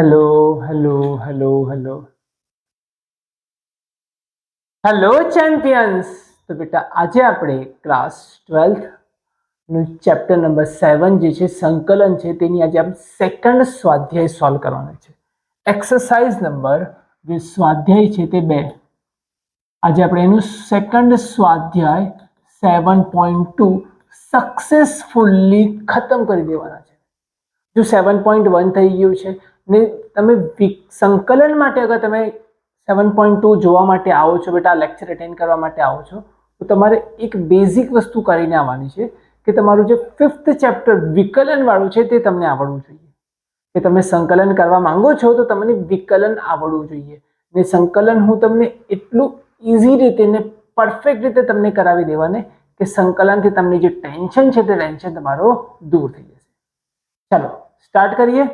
Hello hello hello hello hello champions. तो बेटा आज આપણે ક્લાસ 12th નું ચેપ્ટર નંબર 7 જે છે સંકલન છે તેની આજે આપણે સેકન્ડ સ્વાધ્યાય સોલ્વ કરવાનો છે। એક્સરસાઇઝ નંબર જે સ્વાધ્યાય છે તે 2 આજે આપણે એનું સેકન્ડ સ્વાધ્યાય 7.2 સક્સેસફુલી ખતમ કરી દેવાના છે। जो 7.1 થઈ ગયું છે ને તમે સંકલન માટે અગર તમે 7.2 જોવા માટે આવો છો બેટા લેક્ચર અટેન્ડ કરવા માટે આવો છો તો તમારે એક બેઝિક વસ્તુ કરીને આવવાની છે કે તમારું જે 5th ચેપ્ટર વિકલન વાળું છે તે તમને આવડવું જોઈએ। કે તમે સંકલન કરવા માંગો છો તો તમને વિકલન આવડવું જોઈએ ને સંકલન હું તમને એટલું ઈઝી રીતે ને પરફેક્ટ રીતે તમને કરાવી દેવાને કે સંકલનથી તમને જે ટેન્શન છે તે ટેન્શન તમારો દૂર થઈ જશે। चलो स्टार्ट करिए।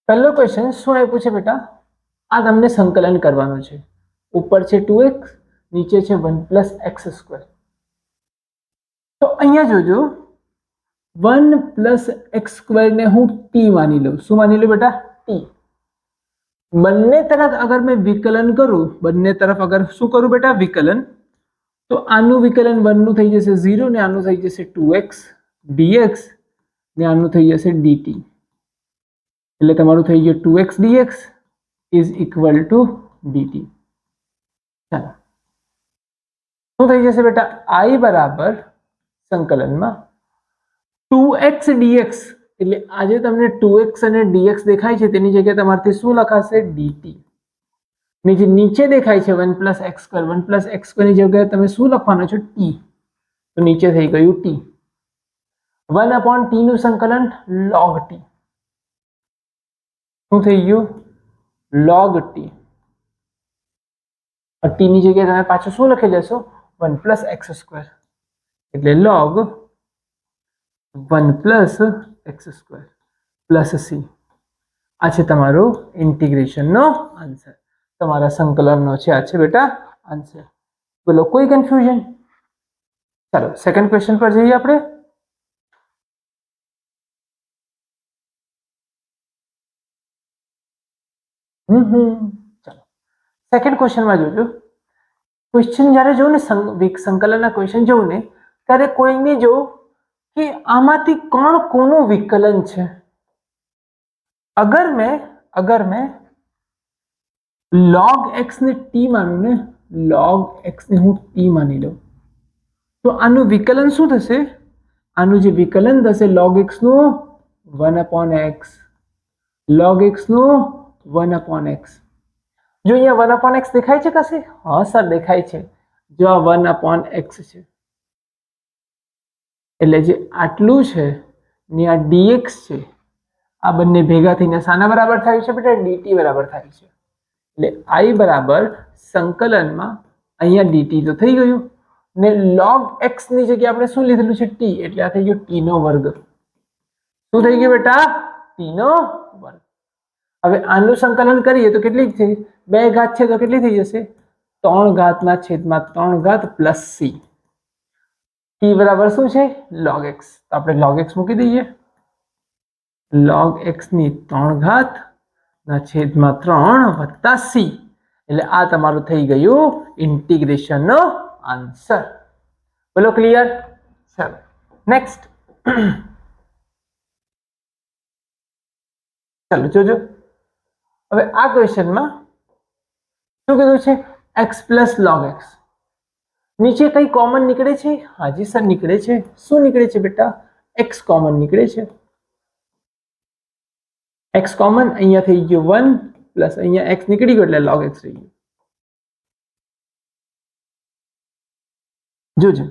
पहलो क्वेश्चन શું આપ્યું છે બેટા આ તમને સંકલન કરવાનું છે। ઉપર છે 2x નીચે છે 1 + x²। તો અહીંયા જોજો 1 + x² ને હું t માની લઉં। શું માની લઉં બેટા t। બંને તરફ અગર मैं વિકલન કરું બંને તરફ અગર શું કરું બેટા વિકલન તો આનું વિકલન 1 નું થઈ જશે 0 ને આનું થઈ જશે 2x dx ને આનું થઈ જશે dt। એટલે તમારું થઈ ગયું 2x dx is equal to dt। ચાલો શું થઈ જશે બેટા I બરાબર સંકલનમાં 2x dx એટલે આજે તમને 2x અને dx દેખાય છે તેની જગ્યાએ તમારથી શું લખાશે dt। ને જે નીચે દેખાય છે 1 + x² ની જગ્યાએ તમે શું લખવાનો છો t। તો નીચે થઈ ગયું t। 1/t નું સંકલન log t। શું થઈ ગયું log t। t ની જગ્યાએ તમે પાછું શું લખી લેશો 1 + x² એટલે log 1 + x² + c। આ છે તમારો ઇન્ટિગ્રેશનનો આન્સર। તમારા સંકલનનો છે આ છે બેટા આન્સર। બોલો કોઈ કન્ફ્યુઝન? ચાલો સેકન્ડ ક્વેશ્ચન પર જઈએ આપણે। ચાલો સેકન્ડ ક્વેશ્ચનમાં જોજો। क्वेश्चन જ્યારે જો ને સંકલનના ક્વેશ્ચન જોઉં ને ત્યારે કોઈને જો કે આમાંથી કોણ કોનું વિકલન છે। अगर मैं log x ને t માનું ને log x ને હું t માની લઉં તો આનું વિકલન શું થશે આનું જે વિકલન થશે log x નું 1/x log x નું 1/x। जो यहाँ 1/x दिखाई है कसे हाँ सर दिखाई है जो आ 1/x છે એટલે જે આટલું છે ને આ dx છે આ બંને ભેગા થઈને સાના બરાબર થાય છે બેટા dt બરાબર થાય છે। એટલે I બરાબર સંકલનમાં અહીંયા dt તો થઈ ગયું ને log x ની જગ્યાએ આપણે શું લીધેલું છે t એટલે આ થઈ ગયું t નો વર્ગ। શું થઈ ગયું બેટા t નો વર્ગ। હવે આનું સંકલન કરીએ તો કેટલી છે 2 ઘાત છે તો કેટલી થઈ જશે 3 ઘાતના છેદમાં 3 ઘાત + c। t બરાબર શું છે log x તો આપણે log x મૂકી દઈએ log x ની 3 ઘાત ના છેદમાં 3 + c એટલે આ તમારું થઈ ગયું ઇન્ટિગ્રેશનનો આન્સર। બોલો ક્લિયર? ચલો નેક્સ્ટ। ચલો જોજો હવે આ ક્વેશ્ચનમાં શું કીધું છે x + log x નીચે કઈ કોમન નીકળે છે હાજી સર નીકળે છે। શું નીકળે છે બેટા x કોમન નીકળે છે। x કોમન અહીંયા થઈ ગયો 1 પ્લસ અહીંયા x નીકળી ગયો એટલે log x થઈ ગયું। જોજો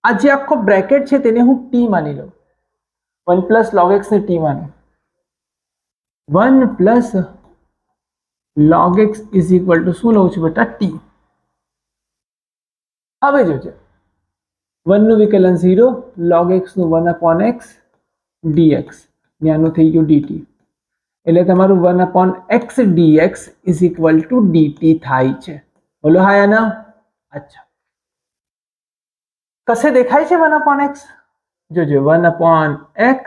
આ જે આખો બ્રેકેટ છે તેને હું t માની લઉં 1 + log x ને t માનું 1 + log x = શું લઉં છું બેટા t। હવે જોજો 1 નું વિકલન 0 log x નું 1/x dx ને આનું થઈ ગયું dt એટલે તમારું 1/x dx = dt થાય છે। બોલો હા યા ના? अच्छा कसे देखाय છે 1/x જોજો 1/x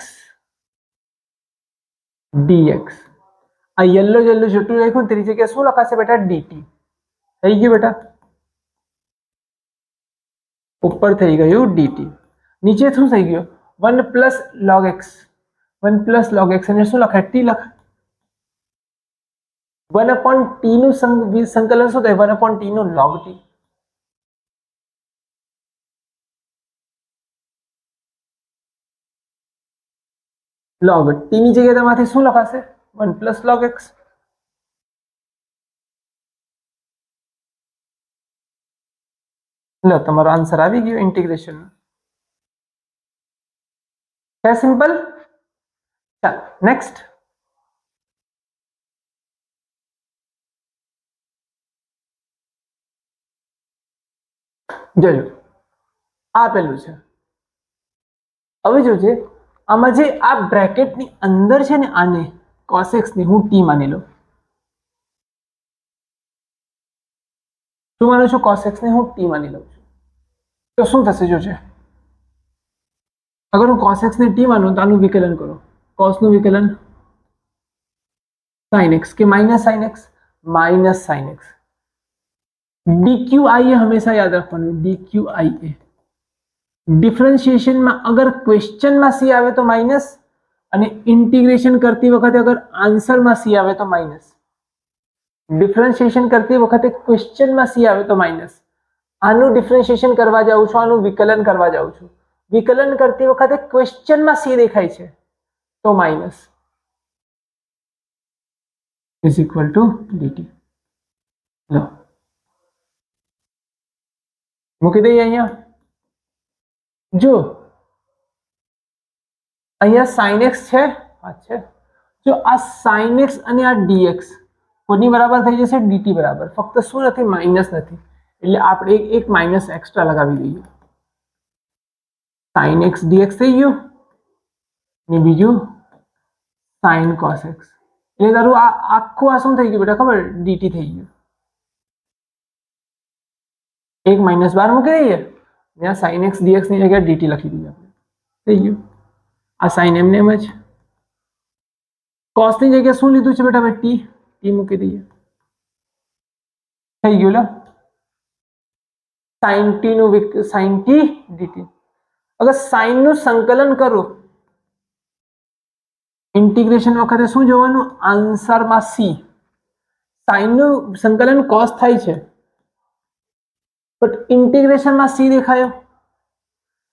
dx આ યલો યલો જેટલું લખ્યું તેની જગ્યાએ શું લખાશે બેટા dt થઈ ગયું બેટા ઉપર થઈ ગયું dt નીચે શું થઈ ગયું 1 plus log x 1 plus log x અને શું લખાય t લખાય 1 upon t નું સંકલન શું થાય 1 upon t નું log t log t ની જગ્યાએ તમારાથી શું લખાશે 1 પ્લસ log x લો તમારો આન્સર આવી ગયો ઇન્ટિગ્રેશન છે સિમ્પલ ચાલો નેક્સ્ટ જોજો આ પેલું છે હવે જોજે આમાં જે આ બ્રેકેટની અંદર છે ને આને cos x ને હું t માની લઉં શું માનું છું cos x ને હું t માની લઉં છું તો શું થશે જોજે અગર હું cos x ને t માનું તો આનું વિકલન કરો cos નું વિકલન sin x કે sin x dqi એ હંમેશા યાદ રાખવાનું dqi એ ડિફરન્શિએશન માં અગર ક્વેશ્ચન માં c આવે તો માઈનસ અને ઇન્ટિગ્રેશન કરતી વખતે અગર આન્સર માં c આવે તો માઈનસ ડિફરન્શિએશન કરતી વખતે ક્વેશ્ચન માં c આવે તો માઈનસ આનું ડિફરન્શિએશન કરવા જાઉં છું આનું વિકલન કરવા જાઉં છું વિકલન કરતી વખતે ક્વેશ્ચન માં c દેખાય છે તો minus is equal to dt લો મૂકી દઈએ અહીંયા જો અહીંયા sin x છે આ છે જો આ sin x અને આ dx કોની બરાબર થઈ જશે dt બરાબર ફક્ત શું નથી માઈનસ નથી એટલે આપણે એક માઈનસ એક્સ્ટ્રા લગાવી દઈએ sin x dx થઈ ગયું ને બીજું sin cos x એટલે તારું આ આખું આ શું થઈ ગયું બેટા ખબર dt થઈ ગયું એક માઈનસ બાર મૂકી દઈએ ત્યાં sin x dx ની જગ્યાએ dt લખી દઈએ આપણે થઈ ગયું આ sin એમને એમ જ cos ની જગ્યાએ શું લીધું છે બેટા હવે t મૂકી દઈએ થઈ ગયું લો sin t નું sin t dt અગર sin નું સંકલન કરો ઇન્ટિગ્રેશન વખતે શું જોવાનું આન્સરમાં c sin નું સંકલન cos થાય છે બટ ઇન્ટિગ્રેશનમાં c દેખાયો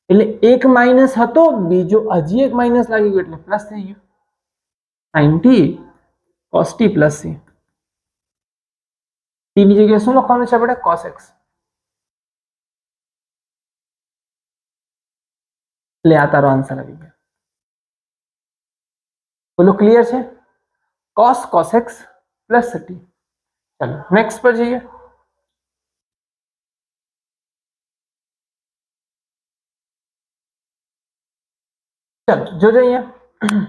એટલે એક માઈનસ હતો બીજો હજી એક માઈનસ લાગી ગયો એટલે પ્લસ થઈ ગયું sin t cos t plus c t ની જગ્યાએ શું લખવાનું છે આપણે cos x એટલે આ તારો આન્સર આવી ગયો બોલો ક્લિયર છે cos x પ્લસ t ચલો નેક્સ્ટ પર જઈએ ચલો જોજો અહીંયા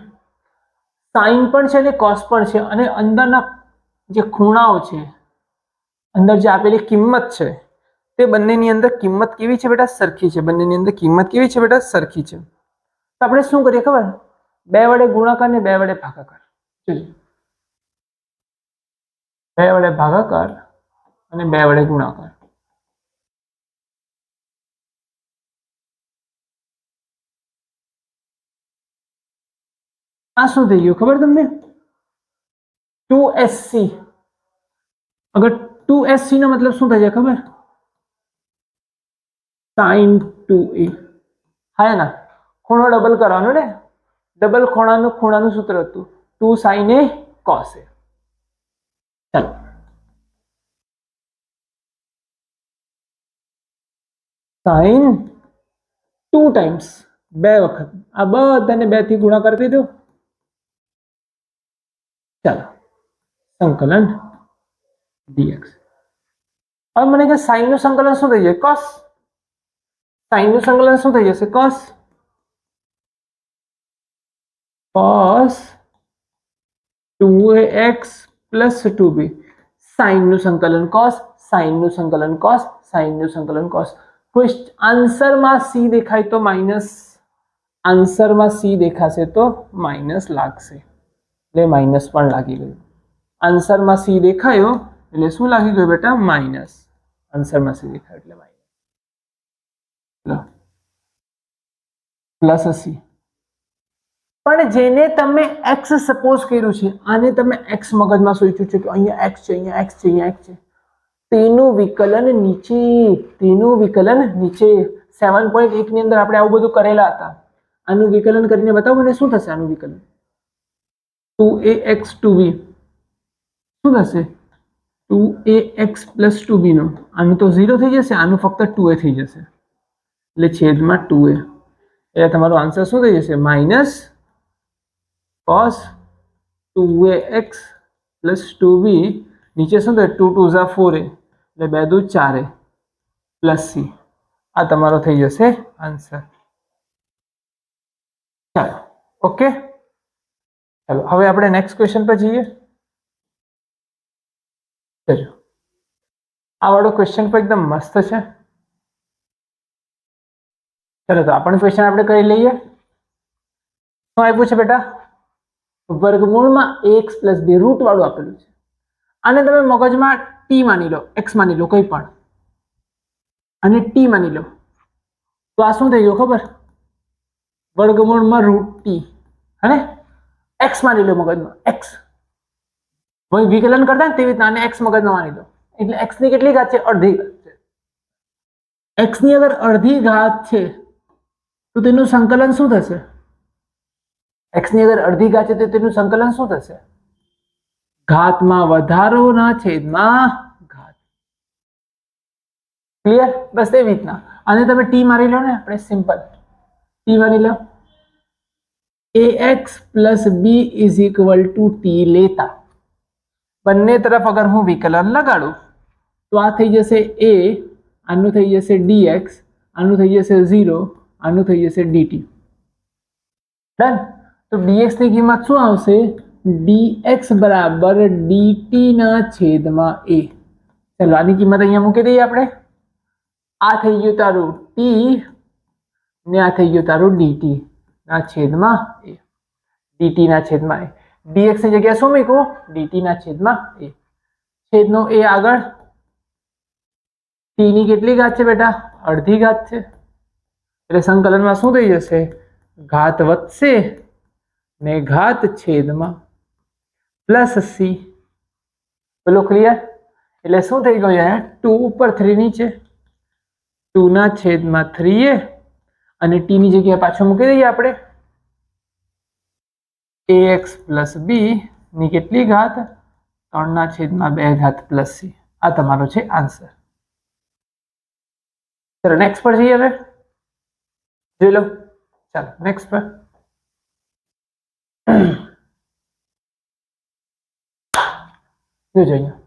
સાઇન પણ છે અને કોસ પણ છે અને અંદરના જે ખૂણાઓ છે અંદર જે આપેલી કિંમત છે તે બંનેની અંદર કિંમત કેવી છે બેટા સરખી છે બંનેની અંદર કિંમત કેવી છે બેટા સરખી છે તો આપણે શું કરીએ ખબર બે વડે ગુણાકાર ને બે વડે ભાગાકાર જોજો બે વડે ભાગાકાર અને બે વડે ગુણાકાર આ શું થઈ ગયું ખબર તમને 2sc અગર 2sc નો મતલબ શું થાય છે ખબર sin 2a હા ના ખૂણો ડબલ કરવાનો ને ડબલ ખૂણાનું સૂત્ર હતું 2 sin a cos a ચાલો sin 2 ટાઈમ્સ બે વખત આ બધાને 2 થી ગુણાકાર કરી દો ચાલો સંકલન dx હવે મને કે sin નું સંકલન શું થઈ જાય cos sin નું સંકલન શું થઈ જશે cos 2ax plus 2b sin નું સંકલન cos sin નું સંકલન cos sin નું સંકલન cos આન્સરમાં c દેખાય તો માઈનસ આન્સરમાં c દેખાશે તો માઈનસ લાગશે એટલે માઇનસ પણ લાગી ગયું. આન્સરમાં સી દેખાયો એટલે શું લાગી ગયું બેટા? માઇનસ. આન્સરમાં સી દેખાયો એટલે માઇનસ. Plus C. પણ જેને તમે એક્સ સપોઝ કર્યું છે, આને તમે એક્સ મગજમાં સોચ્યું છે કે અહીંયા એક્સ છે, અહીંયા એક્સ છે, અહીંયા એક્સ છે, તેનું વિકલન નીચે 7.1 ની અંદર આપણે આવું બધું કરેલા હતા. આનું વિકલન કરીને બતાવો મને શું થશે. આનું વિકલન 2ax 2b શું થશે? 2ax plus 2b નો આનું તો 0 થઈ જશે, આનું ફક્ત 2a થઈ જશે એટલે છેદમાં 2a. એટલે તમારો આન્સર શું થઈ જશે? Minus cos 2ax plus 2b. નીચે શું થાય? 2 2 ઝા 4a એટલે 2 દુ 4a પ્લસ c. આ તમારો થઈ જશે આન્સર. ચાલો ઓકે. ચાલો હવે આપણે નેક્સ્ટ ક્વેશ્ચન પર જઈએ. ચલો આ વાળો ક્વેશ્ચન પર એકદમ મસ્ત છે. ચલો તો આ પણ ક્વેશ્ચન આપણે કરી લઈએ. શું આપ્યું છે બેટા? વર્ગમૂળમાં ax plus b રૂટ વાળું આપેલું છે. આને તમે મગજમાં t માની લો, x માની લો, કોઈ પણ, અને t માની લો તો આ શું થઈ ગયું ખબર? વર્ગમૂળમાં રૂટ t. હે x માની લો મગજમાં, x વિકલન કરતા ને તેવી રીતના આને x મગજમાં માની લો. એટલે x ની કેટલી ઘાત છે? અડધી ઘાત છે. x ની અગર અડધી ઘાત છે તો તેનું સંકલન શું થશે? x ની અગર અડધી ઘાત છે તો તેનું સંકલન શું થશે? ઘાતમાં વધારોના છેદમાં ઘાત. ક્લિયર? બસ એવી રીતના આને તમે t મારી લો ને, આપણે સિમ્પલ t માની લો. ax plus b is equal to t લેતા બંને તરફ અગર હું વિકલન લગાડું તો આ થઈ જશે a, આનું થઈ જશે dx, આનું થઈ જશે 0, આનું થઈ જશે dt. ડન. તો dx ની કિંમત શું આવશે? dx બરાબર dt ના છેદમાં a. ચાલો આની કિંમત અહીંયા મૂકી દઈએ આપણે. આ થઈ ગયું તારું t ને આ થઈ ગયું તારું dt ના છેદમાં a. dt ના છેદમાં a. dx ની જગ્યાએ શું મૂક્યું? dt ના છેદમાં a. છેદનો a આગળ. t ની કેટલી ઘાત છે બેટા? અડધી ઘાત છે. એટલે સંકલનમાં શું થઈ જશે? ઘાત વધશે ને ઘાત છેદમાં પ્લસ c. બોલો ક્લિયર? એટલે શું થઈ ગયું યાર? 2 ઉપર 3 નીચે, 2 ના છેદમાં 3a અને t ની જગ્યાએ પાછું મૂકી દઈએ આપણે. ax plus b ની કેટલી ઘાત? 3 ના છેદમાં 2 ઘાત પ્લસ c. આ તમારો છે આન્સર. ચલો નેક્સ્ટ પર જઈએ. હવે જોઈ લો. ચાલો નેક્સ્ટ પર. જોજો અહીંયા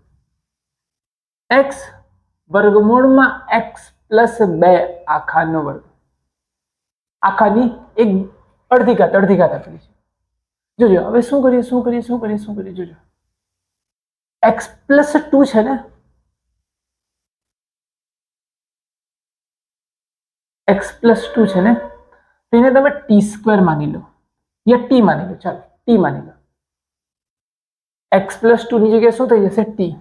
x વર્ગમૂળમાં x પ્લસ 2 આખાનો વર્ગ. આખાની એક અડધી ઘાત આપેલી છે. જોજો હવે શું કરીએ જોજો. x પ્લસ 2 છે ને, x પ્લસ 2 છે ને, તેને તમે ટી સ્ક્વેર માની લો યા ટી માની લો. ચાલો ટી માની લો. x પ્લસ 2 ની જગ્યાએ શું થઈ જશે? ટી.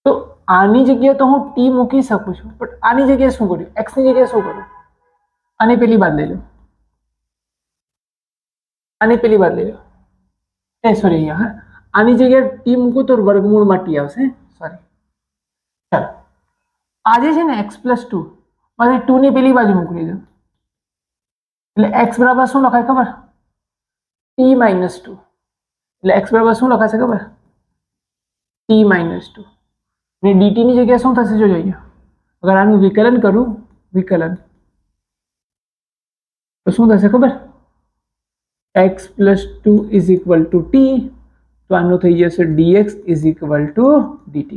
તો આની જગ્યાએ તો હું ટી મૂકી શકું છું, પણ આની જગ્યાએ શું કર્યું? x ની જગ્યાએ શું કર્યું? આની પેલી બાદ લઈ લો, આની પેલી બાદ લઈ લો. સોરી અહીંયા આની જગ્યાએ ટી મૂકું તો વર્ગમૂળમાં ટી આવશે. સોરી. ચાલો આ જે છે ને x પ્લસ 2 માંથી 2 ની પેલી બાજુ મૂકી દો એટલે x બરાબર શું લખાય ખબર? t minus 2. એટલે x બરાબર શું લખાશે ખબર? t minus 2. ને dt ની જગ્યાએ શું થશે જોજો અહીંયા. અગર આનું વિકલન કરું, વિકલન, તો શું થશે ખબર? x plus 2 is equal to t. તો આનું થઈ જશે dx is equal to dt.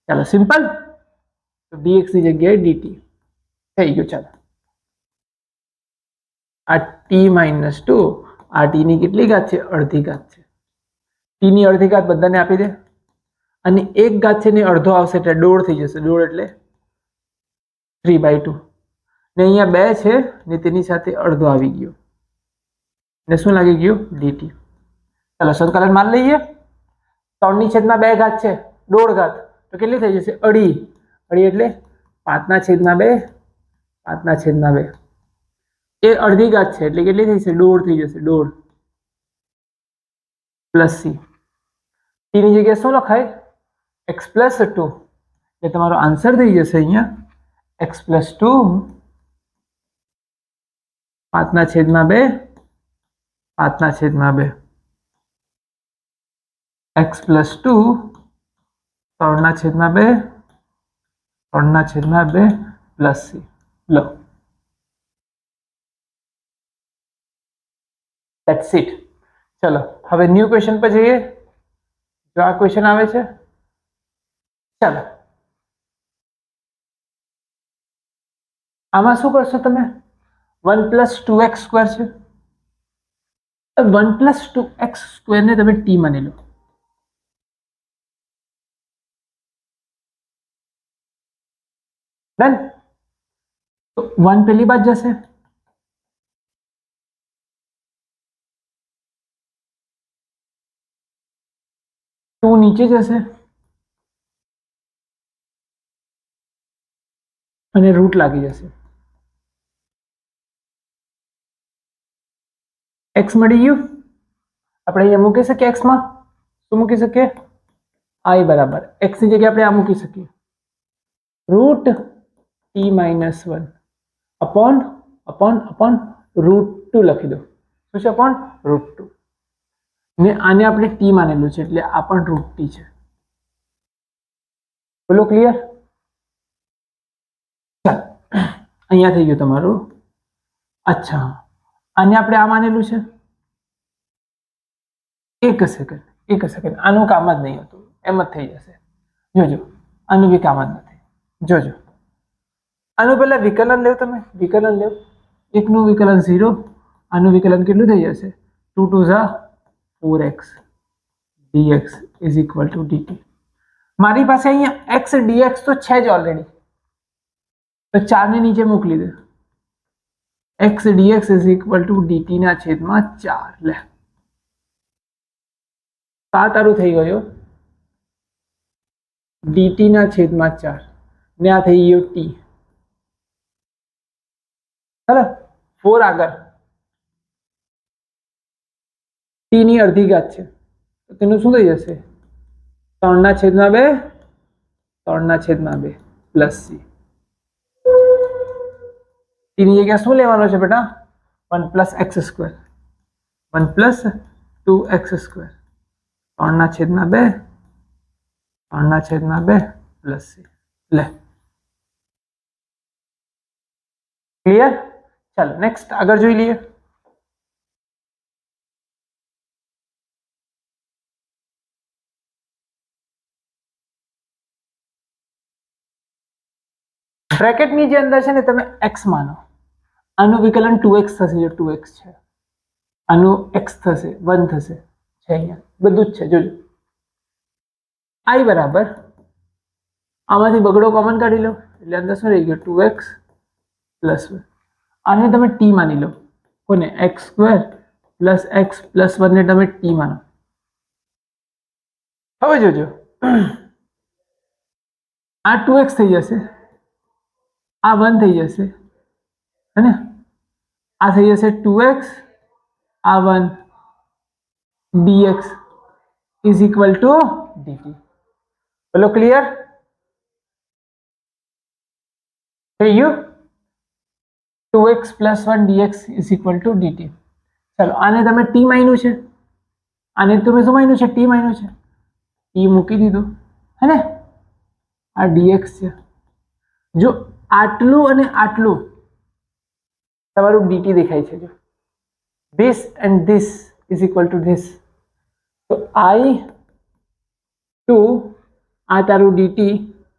ચાલો સિમ્પલ. તો dx ની જગ્યાએ dt થઈ ગયું. ચાલો આ t માઇનસ 2, આ t ની કેટલી ઘાત છે? અડધી ઘાત છે. t ની અડધી ઘાત બધાને આપી દે અને એક ઘાત છે ને અડધો આવશે એટલે દોઢ થઈ જશે. દોઢ એટલે 3/2 ને અહીંયા 2 છે ને તેની સાથે અડધો આવી ગયો ને શું લાગી ગયું dt. ચાલો સંકલન માન લઈએ. 3/2 છે, 1/2 ઘાત તો કેટલી થઈ જશે અઢી. અઢી એટલે 5/2, 5/2 એ અડધી ઘાત છે એટલે કેટલી થઈ જશે 1/2 થઈ જશે 1/2 પ્લસ c. t ની જગ્યાએ શું લખાય x પ્લસ 2 એટલે તમારો આન્સર થઈ જશે અહીંયા x plus 2 5/2 5/2 x plus 2 3/2 3/2 plus c. લો ધેટ્સ ઇટ. ચલો હવે ન્યૂ ક્વેશ્ચન પર જઈએ. જો આ ક્વેશ્ચન આવે છે, ચાલો આમાં શું કરશો તમે 1 + 2x² છે, 1 + 2x² ને તમે t માની લો. ડન. તો 1 પેલી બાદ જશે, 2 નીચે જશે અને રૂટ લાગી જશે. x મળી ગયું. આપણે અહીંયા મૂકી શકીએ. x માં શું મૂકી શકીએ i બરાબર x ની જગ્યાએ આપણે આ મૂકી શકીએ રૂટ t - 1 અપોન રૂટ 2 લખી દો. શું છે અપોન રૂટ 2 ને આને આપણે t માનેલું છે એટલે આ પણ રૂટ t છે. બોલો ક્લિયર. ચાલ અહીંયા થઈ ગયું તમારું. અચ્છા આને આપણે આ માનેલું છે. એક સેકન્ડ આનું કામ જ નહીં હતું, એમ જ થઈ જશે. જોજો આનું બી કામ જ નથી. જોજો આનું પહેલા વિકલન લેવ. તમે વિકલન લેવ. એકનું વિકલન 0, આનું વિકલન કેટલું થઈ જશે 2 * 2 = 4x dx = dt. મારી પાસે અહીંયા x dx તો છે જ ઓલરેડી, તો 4 ને નીચે મોકલી દે. x dx = dt ના છેદમાં 4. લે આ તારું થઈ ગયો dt ના છેદમાં 4 ને આ થઈ ગયો t. બરાબર 4 આગળ t ની અડધી ઘાત છે તો તેનું શું થઈ જશે 3/2 3/2 પ્લસ c. t ની જગ્યાએ શું લેવાનો છે બેટા 1 + x², 1 + 2x², 3/2 3/2 પ્લસ c. લે ક્લિયર. ચાલો નેક્સ્ટ આગળ જોઈ લઈએ. બ્રેકેટની જે અંદર છે ને તમે x માનો, આનું વિકલન 2x થશે. જો 2x છે આનું x થશે 1 થશે છે, અહીંયા બધું જ છે. જોજો i બરાબર આમાંથી બગડો કોમન કાઢી લો એટલે અંદર શું રહી ગયો 2x + 1. આને તમે t માની લો. કોને x² + x + 1 ને તમે t માનો. હવે જોજો આ 2x થઈ જશે, આ 1 થઈ જશે હે ને, આ થઈ જશે 2x, આ 1 dx = dt. બોલો ક્લિયર થઈ ગયું. 2x + 1 dx = dt. ચાલો આને તમે t માન્યું છે, આને તમે શું માન્યું છે t માન્યું છે, t મૂકી દીધું હે ને. આ dx છે. જો આટલું અને આટલું તમારું dt દેખાય છે. જો this and this = this, તો i2 આ તારું dt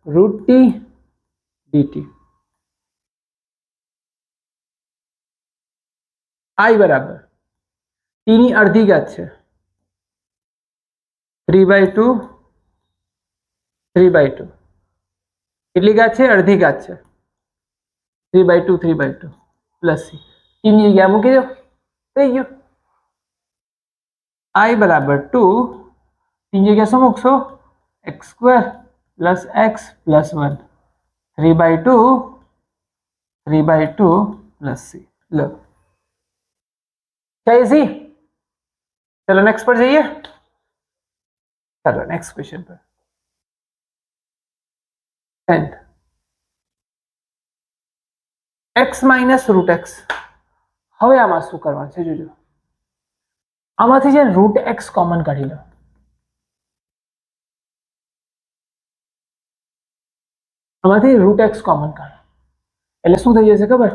√t dt. i બરાબર t ની અડધી ઘાત છે 3/2 3/2. કેટલી ઘાત છે અડધી ઘાત છે 3/2 3/2 પ્લસ c. t ની જગ્યાએ મૂકી દો થઈ ગયું. i बराबर 2 तीन जगह શું મૂકશો x² + x + 1 3/2 3/2 + c लो क्या इजी। चलो नेक्स्ट पर जाइए। चलो नेक्स्ट क्वेश्चन पर 10th x - √x હવે આમાં શું કરવાનું છે જોજો આમાંથી જે √x કોમન કાઢી લો આમાંથી √x કોમન કાઢો એટલે શું થઈ જશે ખબર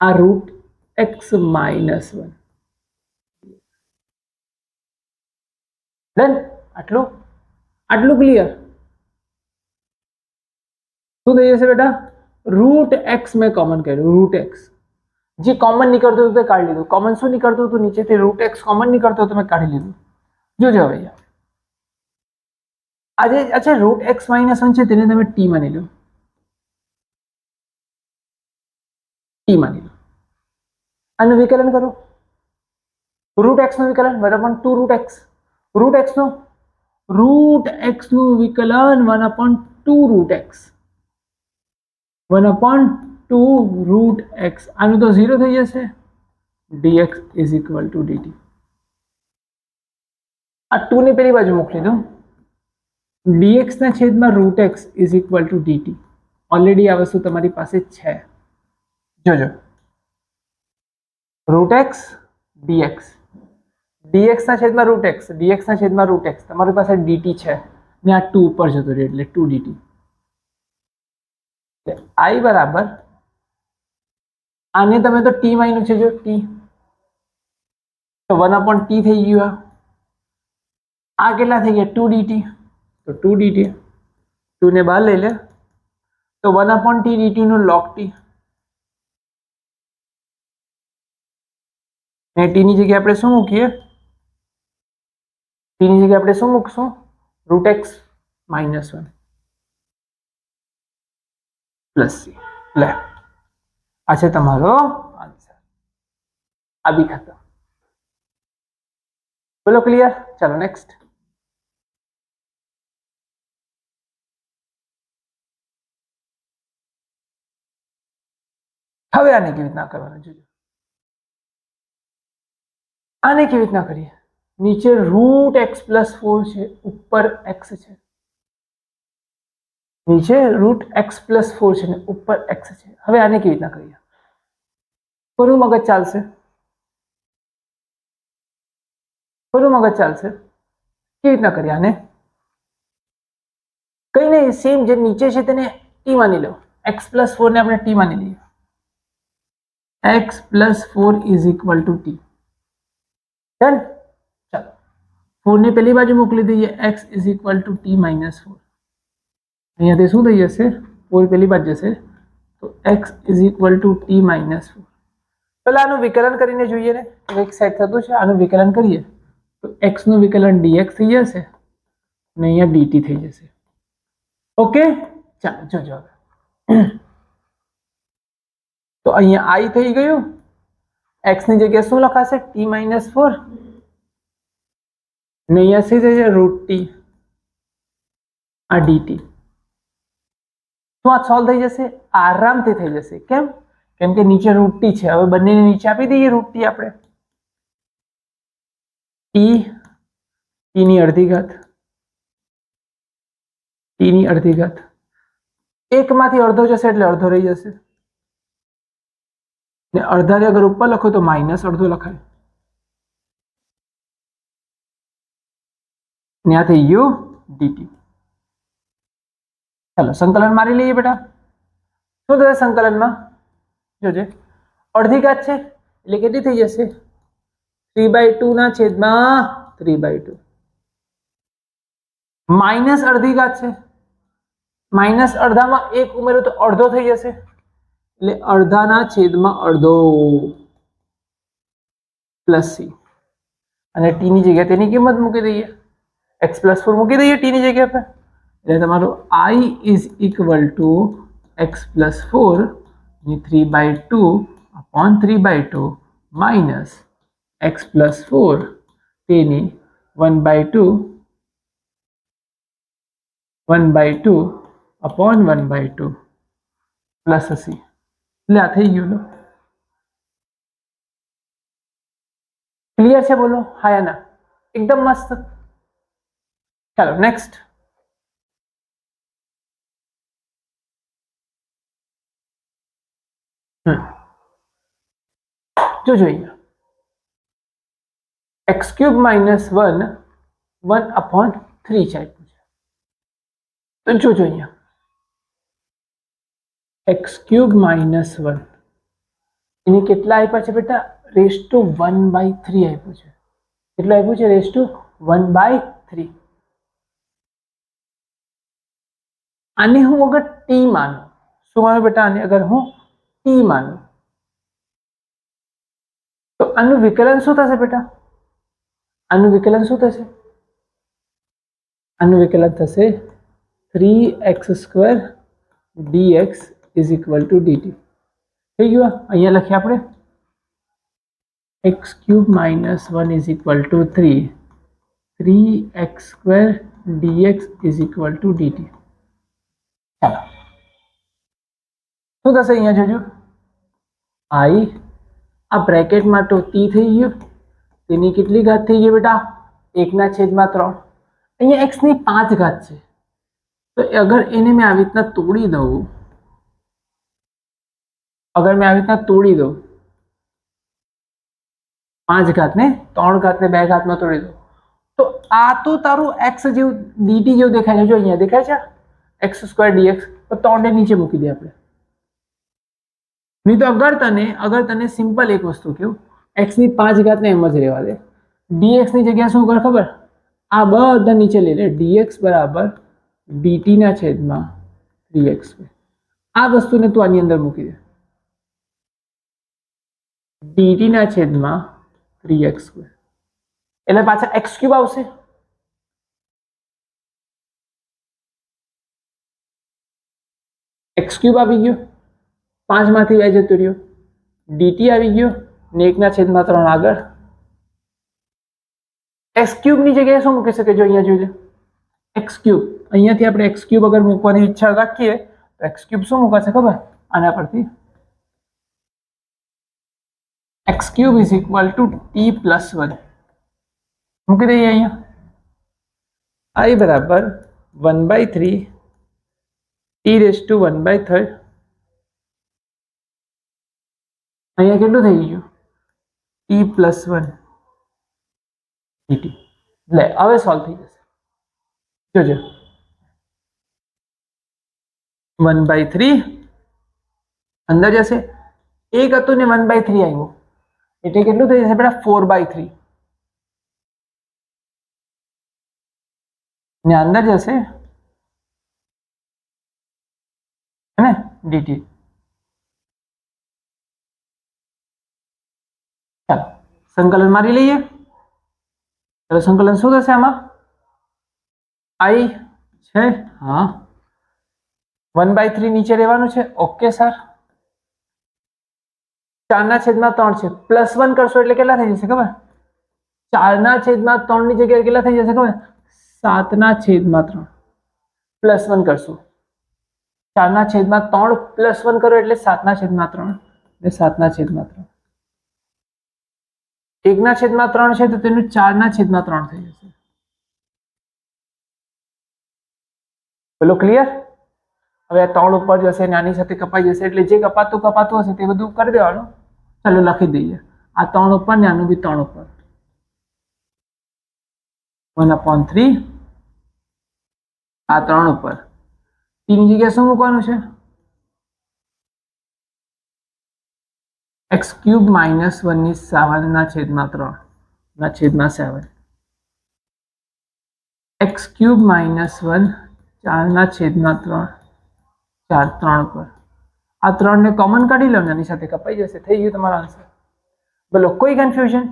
આ √x - 1 ડન આટલું આટલું ક્લિયર શું થઈ જશે બેટા √x મેં કોમન કર્યું √x જે કોમન નીકળતું હતું તે કાઢી લીધું કોમન શું નીકળતું હતું નીચેથી √x કોમન નીકળતું હતું મેં કાઢી લીધું જોજો હવે આજે અચ્છા √x - 1 છે તેને તમે t માની લો આનું વિકલન કરો √x નું વિકલન બરાબર 2 √x નું વિકલન 1/2 √x 1/2 √x આનું તો 0 થઈ જશે dx = dt આ 2 ને પેલી બાજુ મોકલી દો dx ના છેદમાં √x = dt ઓલરેડી આ વસ્તુ તમારી પાસે છે જોજો √x dx dx ના છેદમાં √x dx ના છેદમાં √x તમારી પાસે dt છે ને આ 2 ઉપર જતો રહે એટલે 2 dt i બરાબર આને તમે તો t માન્યું છે જો t તો 1/t થઈ ગયું આ કેટલા થઈ ગયા 2 dt તો 2 dt 2 ને બહાર લઈ લે તો 1/t dt નું log t ને t ની જગ્યાએ આપણે શું મૂકીએ t ની જગ્યાએ આપણે શું મૂકશું √x - 1 + c લે આ છે તમારો આન્સર આ બી ખતમ બોલો ક્લિયર ચલો નેક્સ્ટ હવે આને કેવી રીતના કરવાનું જોજો આને કેવી રીતના કરીએ નીચે √x + 4 છે ઉપર x છે નીચે √x + 4 છે ને ઉપર x છે હવે આને કેવી રીતના કરીએ કોનું મગજ ચાલશે કેવી રીતના કરીએ આને કઈ નહીં સેમ જે નીચે છે તેને t માની લો x + 4 ને આપણે t માની લઈએ x + 4 = t डन चलो 4 ने पहली बाजू मोकली दीजिए x = t - 4 અહીંયાથી શું થઈ જશે 4 પહેલી બાજુ જશે તો x = t - 4 પહેલા આનું વિકલન કરીને જોઈએ ને એક સાઈડ થતું છે આનું વિકલન કરીએ તો x નું વિકલન dx થઈ જશે અને અહીંયા dt થઈ જશે ઓકે ચાલો જોજો હવે તો અહીંયા i થઈ ગયું x ની જગ્યાએ શું લખાશે t - 4 ને અહીંયા શું થઈ જશે √t આ dt તો આ સોલ્વ થઈ જશે આરામથી થઈ જશે કેમ કેમ કે નીચે √t છે હવે બંનેને નીચે આપી દઈએ √t આપણે t ની અડધી ઘાત એકમાંથી અડધો જશે એટલે અડધો રહી જશે ને અડધાને અગર ઉપર લખો તો -અડધો લખાય ને આ થઈ ગયું dt ચાલો સંકલન મારી લઈએ બેટા શું થશે સંકલનમાં જોજે અડધી ઘાત છે એટલે કેટલી થઈ જશે 3/2 ના છેદમાં 3/2 માઇનસ અડધી ઘાત છે માઇનસ અડધામાં એક ઉમેરો તો અડધો થઈ જશે એટલે અડધાના છેદમાં અડધો + c અને t ની જગ્યાએ તેની કિંમત મૂકી દઈએ x + 4 મૂકી દઈએ t ની જગ્યા પર એટલે તમારું i = x + 4 ની 3/2 / 3/2 - x + 4 તેની 1/2 अपॉन 1/2 प्लस हसी એટલે આ થઈ ગયું. ક્લિયર છે? બોલો હા યા ના. એકદમ મસ્ત. ચાલો નેક્સ્ટ. જોજો અહીંયા x ક્યુબ માઇનસ 1 1/3 છે. તો જોજો અહીંયા x ક્યુબ માઇનસ 1 એને કેટલા આપ્યા છે બેટા? રેસ ટુ 1/3 આપ્યું છે. કેટલું આપ્યું છે? Raise to 1/3. આને હું અગર t માનું, શું માનું બેટા? આને અગર હું t માનું તો આનું વિકલન શું થશે બેટા? આનું વિકલન શું થશે? આનું વિકલન થશે 3x² dx is equal to dt. થઈ ગયું? અહીંયા લખીએ આપણે x cube minus 1 is equal two 3x² dx is equal to dt. ચાલો શું થશે અહીંયા જોજો. i આ બ્રેકેટમાં તો t થઈ ગયું, તેની કેટલી ઘાત થઈ ગઈ બેટા? 1/3. અહીંયા x ની 5 ઘાત છે, તો અગર એને મેં આવી રીતના તોડી દઉં, અગર મેં આવી રીતના તોડી દઉં 5 ઘાતને 3 ઘાતને 2 ઘાતમાં તોડી દઉં, તો આ તો તારું x જેવું dt જેવું દેખાય છે. જો અહીંયા દેખાય છે x² dx. તો 3 ને નીચે મૂકી દે આપણે. નહીં તો અગર તને સિમ્પલ એક વસ્તુ કહું, x ની 5 ઘાતને એમ જ રહેવા દે, dx ની જગ્યા શું કર ખબર? આ બધા નીચે લઈ લે. dx બરાબર dt ના છેદમાં 3x². આ વસ્તુને તું આની અંદર મૂકી દે. dt ના છેદમાં 3x². એટલે પાછા x³ આવશે. x³ આવી ગયો, 5 માંથી 2 જતો રહ્યો, dt આવી ગયો ને 1/3 આગળ. x³ ની જગ્યાએ શું મૂકી શકે? જો અહીંયા જોઈ લે x³. અહીંયાથી આપણે x³ અગર મૂકવાની ઈચ્છા રાખીએ તો x³ શું મૂકાશે ખબર? આના પરથી x³ is equal two t+1 મૂકી દઈએ અહીંયા. i બરાબર 1/3 t⁻1/3. અહીંયા કેટલું થઈ ગયું? t+1 dt. લે હવે સોલ્વ થઈ જશે. જોજો 1/3 અંદર જશે, એક હતું ને 1/3 આવ્યું એટલે કેટલું થઈ જશે બેટા? 4/3 ને અંદર જશે ને dt. ચાલો સંકલન મારી લઈએ. ચાલો સંકલન શું થશે આમાં? i છે, હા 1/3 નીચે રહેવાનું છે. Okay sir. 4/3 છે, +1 કરશો એટલે કેટલા થઈ જશે ખબર? 4/3 ની જગ્યાએ કેટલા થઈ જશે ખબર? 7/3. +1 કરશું, 4/3 +1 કરો એટલે 7/3 ને 7/3. 1/3 છે તો તેનું 4/3 થઈ જશે. બોલો ક્લિયર? હવે આ 3 ઉપર જશે અને આની સાથે કપાઈ જશે એટલે જે કપાતું હશે તે બધું કરી દેવાનું. ચાલો લખી દઈએ. આ 3 ઉપર ને આનું બી 3 ઉપર. 1/3 આ 3 ઉપર. t ની જગ્યાએ શું મૂકવાનું છે? x³ - 1 ની 7/3 x³ - 1 4/3 3 પર. આ 3 ને કોમન કાઢી લો ને આની સાથે કપાઈ જશે. થઈ ગયું તમારો આન્સર. બોલો કોઈ કન્ફ્યુઝન?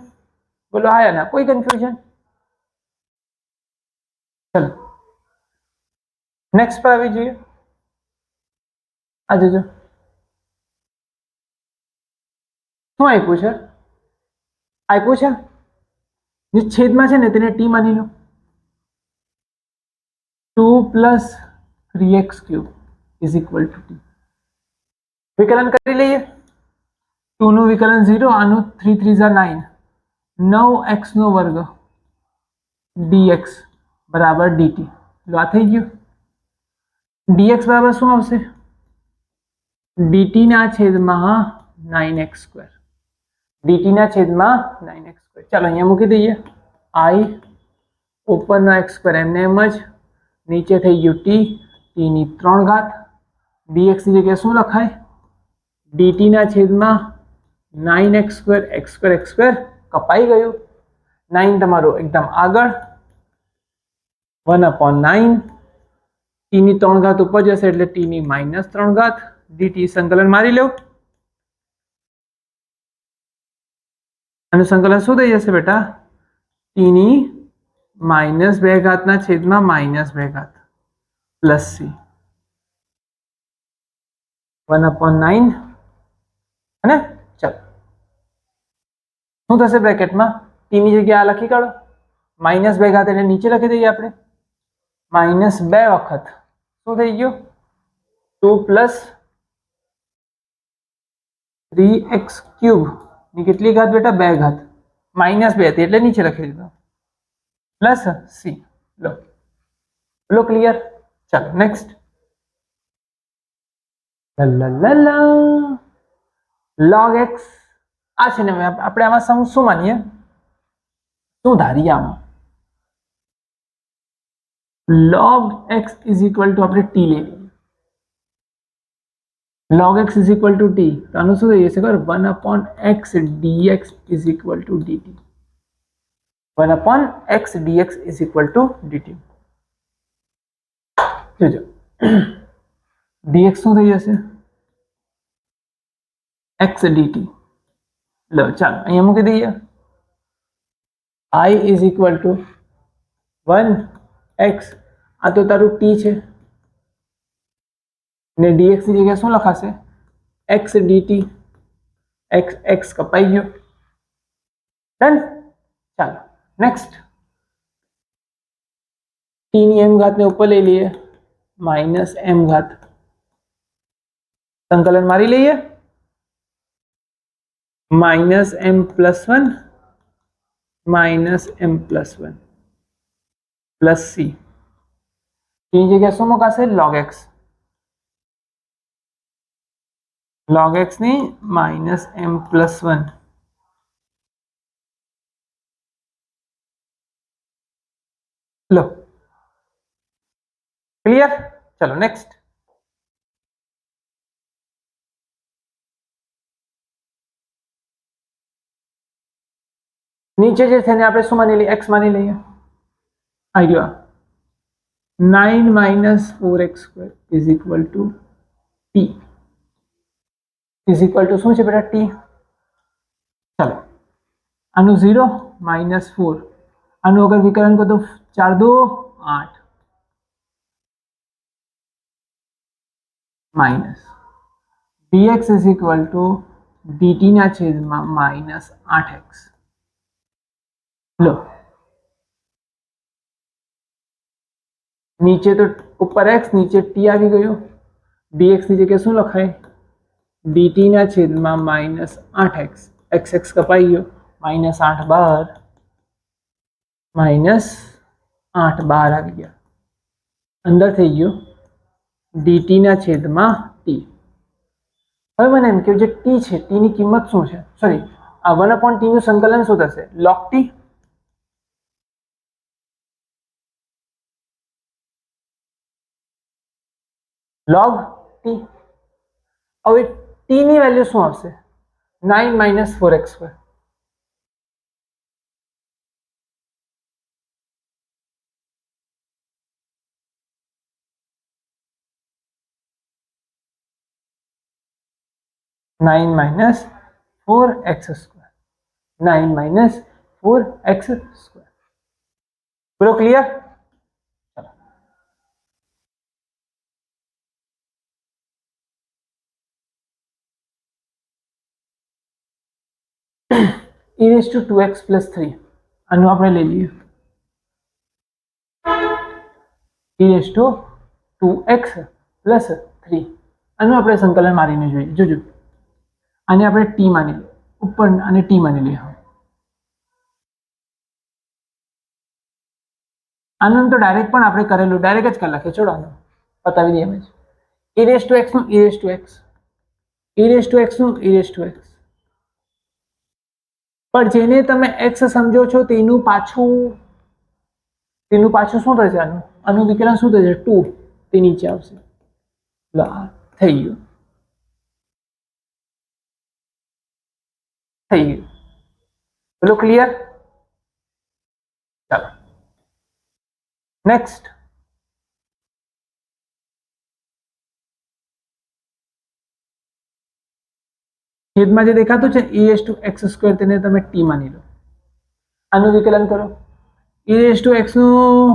બોલો હા ના કોઈ કન્ફ્યુઝન? ચલો નેક્સ્ટ પર આવી જોઈએ. આ જોજો શું આપ્યું છે? જે છેદમાં છે ને તેને ટી માની લો. 2 + 3x³ = ટી. વિકલન કરી લઈએ. 2 નું વિકલન 0, આનું 3 3 = 9, 9x² dx બરાબર dt. લો આ થઈ ગયું. dx બરાબર શું આવશે? dt ના છેદમાં 9x². dt ના છેદમાં 9x². ચાલો અહીંયા મૂકી દઈએ. I ઉપરનો x² એમને એમ જ, નીચે થઈ ગયું t, t ની 3 ઘાત. dx ની જગ્યાએ શું લખાય? dt ના છેદમાં 9x², x² કપાઈ ગયું. 9 તમારું એકદમ આગળ, 1/9. t ની 3 ઘાત ઉપર જશે એટલે t ની -3 ઘાત dt. સંકલન મારી લો. આનું સંકલન શું થઈ જશે બેટા? t ની -2 ઘાતના છેદમાં -2 ઘાત પ્લસ c 1/9. અને ચાલો શું થશે બ્રેકેટમાં? t ની જગ્યાએ આ લખી કાઢો. -2 ઘાત એટલે નીચે લખી દઈએ આપણે. -2 વખત શું થઈ ગયું? 2 + 3x³ ની કેટલી ઘાત બેટા? 2 ઘાત. -2 હતી એટલે નીચે લખી દીધો પ્લસ c. લો ક્લિયર. ચાલો નેક્સ્ટ. log x. આ છે ને આપણે આમાં શું માનીએ, શું ધારીએ આમાં? log x = આપણે t લઈ લઈએ. log x = t. તો આનું શું થઈ જશે ખબર? 1/x dx = dt. 1/x dx = dt. જોજો dx શું થઈ જશે? x dt. લો ચાલો અહીંયા મૂકી દઈએ. I = 1x. આ તો તારું t છે ને dx ની જગ્યાએ શું લખાશે? x dt. x કપાઈ ગયો. ડન. ચાલો નેક્સ્ટ. t ની m ઘાત ને ઉપર લઈ લઈએ, -m ઘાત. સંકલન મારી લઈએ. -m + 1 -m + 1 plus c. t ની જગ્યાએ શું મુકાશે? log x. log x ની -m + 1 લો ક્લિયર. ચલો નેક્સ્ટ. નીચે જે છે ને આપણે શું માની લઈએ? x માની લઈએ. આવી ગયો 9 - 4x² = t. શું છે બેટા? t. ચાલો આનું 0 -4, આનું અગર વિકલન કરો તો 4 × 2 = 8 માઇનસ dx = dt ના છેદમાં -8x. લો નીચે તો ઉપર x, નીચે t આવી ગયું. dx ની જગ્યાએ શું લખાય? dt ના છેદમાં -8x. x કપાઈ ગયો. -8 બહાર, -8 બહાર આવી ગયા. અંદર થઈ ગયું dt ના છેદમાં t. હવે મને એમ કે જે t છે, t ની કિંમત શું છે? સોરી, આ 1/t નું સંકલન શું થશે? log t. log t. હવે t ની વેલ્યુ શું આવશે? 9 - 4x². -4x². 9 - 4x². બોલો ક્લિયર. e⁻² (2x + 3). આનું આપણે લઈ લઈએ e⁴ પ્લસ 3. આનું આપણે સંકલન મારીને જોઈએ. જોજો આને આપણે t માની લઈએ, ઉપર આને t માની લઈએ. આનું તો ડાયરેક્ટ પણ આપણે કરેલું, ડાયરેક્ટ જ કરી નાખીએ. છોડો, આનું પતાવી દઈએ અમે. e⁴x નું e⁴x, e⁴x નું e⁴x. પણ જેને તમે x સમજો છો તેનું પાછું શું થશે? આનું વિકલન શું થશે? 2. તે નીચે આવશે. થઈ ગયું. બોલો ક્લિયર? ચાલો નેક્સ્ટ. છેદમાં જે દેખાતું છે e⁴x², તેને તમે t માની લો. આનું વિકલન કરો. e⁴x નું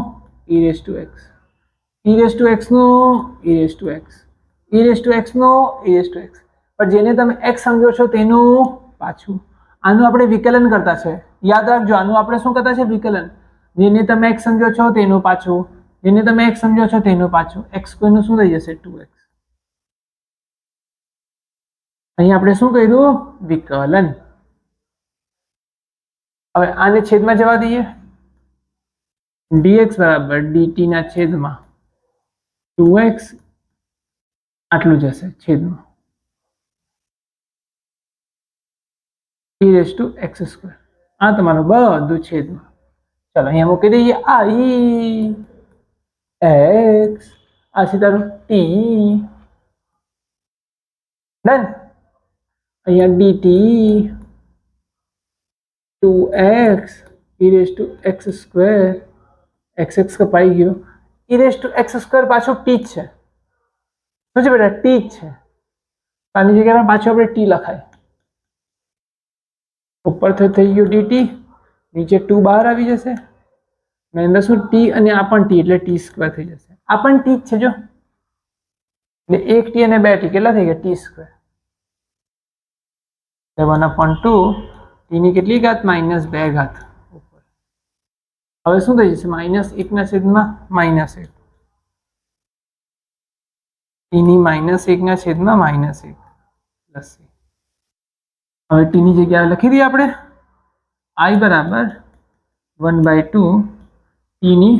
e⁴x, e⁴x નું e⁴x, e⁴x નું e⁴x. પણ જેને તમે x સમજો છો તેનું પાછું. આનું આપણે વિકલન કરતા છે. યાદ રાખજો, આનું આપણે શું કરતા છે? વિકલન. જેને તમે x સમજો છો તેનું પાછું, જેને તમે x સમજો છો તેનું પાછું. x² નું શું થઈ જશે? 2x. અહીં આપણે શું કર્યું? વિકલન. હવે આને છેદમાં જવા દઈએ. dx બરાબર dt ના છેદમાં 2x આટલું જશે છેદમાં e⁴x². આ તમારું બધું છેદમાં. ચાલો અહીંયા મૂકી દઈએ. આ x, આ છે તારું t. ડન. અહીંયા dt 2x e⁴x², x કપાઈ ગયો. e⁴x² પાછું t જ છે. શું છે બેટા? t જ છે. આની જગ્યામાં પાછું આપણે t લખાય. ઉપર થઈ ગયું dt, નીચે 2 બહાર આવી જશે. ને અંદર શું? t, અને આ પણ t, એટલે t² થઈ જશે. આ પણ t જ છે. જો એટલે 1t અને 2t કેટલા થઈ ગયા? t². 1/2 t ની કેટલી ઘાત? -2 ઘાત. હવે શું થઈ જશે? -1 ના છેદમાં -1. t ની -1 ના છેદમાં -1 પ્લસ. હવે t ની જગ્યાએ લખી દઈએ આપણે i બરાબર 1/2 t ની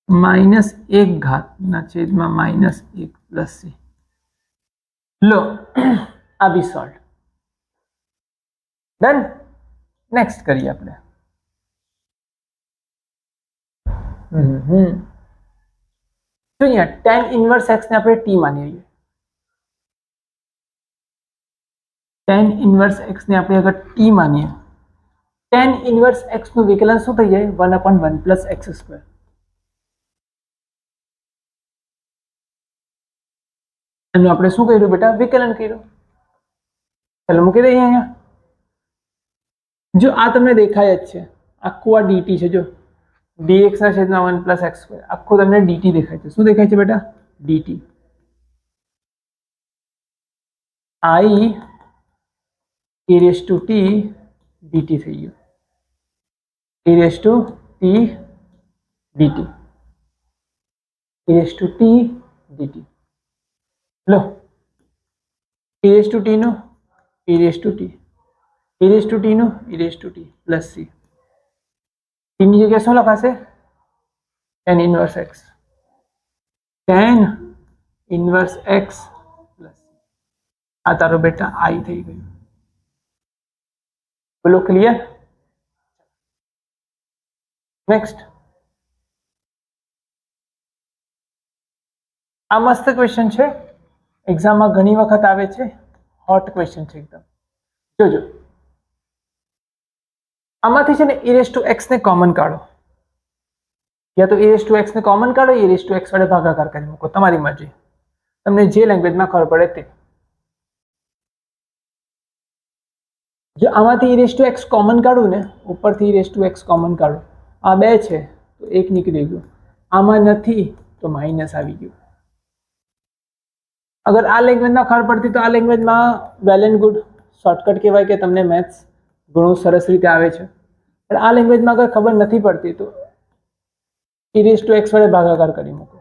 -1 ઘાત ના છેદમાં -1 પ્લસ c. લો આ બી સોલ્વ. ડન. નેક્સ્ટ કરીએ આપણે. તો અહીંયા tan ઇન્વર્સ x ને આપણે t માની લઈએ. tan ઇન્વર્સ x ને આપણે અગર t માનીએ, tan ઇન્વર્સ x નું વિકલન શું થઈ જાય? 1/1 પ્લસ x². એનું આપણે શું કર્યું બેટા? વિકલન કર્યું. ચાલો મૂકી દઈએ અહીંયા. જો આ તમને દેખાય જ છે, આખું આ dt છે. જો dx ના છેદમાં 1 પ્લસ x², આખું તમને dt દેખાય છે. શું દેખાય છે બેટા? dt. i e⁴t dt થઈ ગયું. e⁴t dt, e⁴t dt. લો e⁴t નું e⁴t, e⁴t નું e⁴t પ્લસ c. t ની જગ્યાએ શું લખાશે? tan inverse x, tan inverse x plus આ તારો બેટા i થઈ ગયું. બોલો ક્લિયર? નેક્સ્ટ. આ મસ્ત ક્વેશ્ચન છે, એક્ઝામમાં ઘણી વખત આવે છે. હોટ ક્વેશ્ચન છે એકદમ. જોજો આમાંથી છે ને e⁴x ને કોમન કાઢો, યા તો e⁴x ને કોમન કાઢો, e⁴x વડે ભાગાકાર કરી મૂકો. તમારી મરજી, તમને જે લેંગ્વેજમાં ખબર પડે તે. જો આમાંથી e⁴x કોમન કાઢું ને, ઉપરથી e⁴x કોમન કાઢું, આ 2 છે તો 1 નીકળી ગયું. આમાં નથી તો માઇનસ આવી ગયું. અગર આ લેંગ્વેજમાં ખબર પડતી તો આ લેંગ્વેજમાં વેલ એન્ડ ગુડ, શોર્ટકટ કહેવાય કે તમને મેથ્સ ઘણું સરસ રીતે આવે છે. પણ આ લેંગ્વેજમાં અગર ખબર નથી પડતી તો e રેઝ ટુ x વડે ભાગાકાર કરી મૂકો.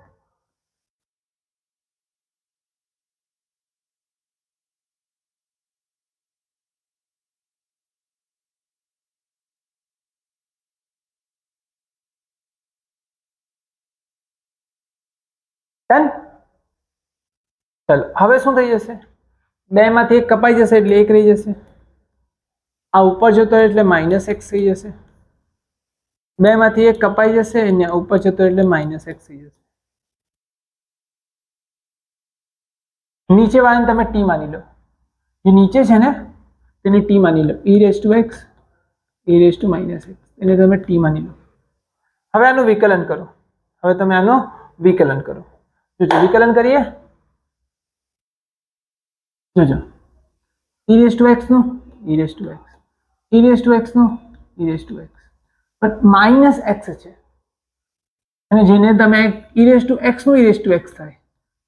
ડન. ચલો હવે શું થઈ જશે? 2 માંથી 1 કપાઈ જશે એટલે 1 રહી જશે. આ ઉપર જતો એટલે -x થઈ જશે. 2 માંથી 1 કપાઈ જશે અને ઉપર જતો એટલે -x થઈ જશે. નીચે વાળાને તમે t માની લો. જે નીચે છે ને તેને t માની લો. e raise to x e raise to -x એને તમે t માની લો. હવે આનું વિકલન કરો. હવે તમે આનો વિકલન કરો. જો વિકલન કરીએ જોજો e રેઝ ટુ x નું e raise to x e raise to x નું e રેઝ ટુ x પણ -x છે અને જેને તમે e રેઝ ટુ x નું e રેઝ ટુ x થાય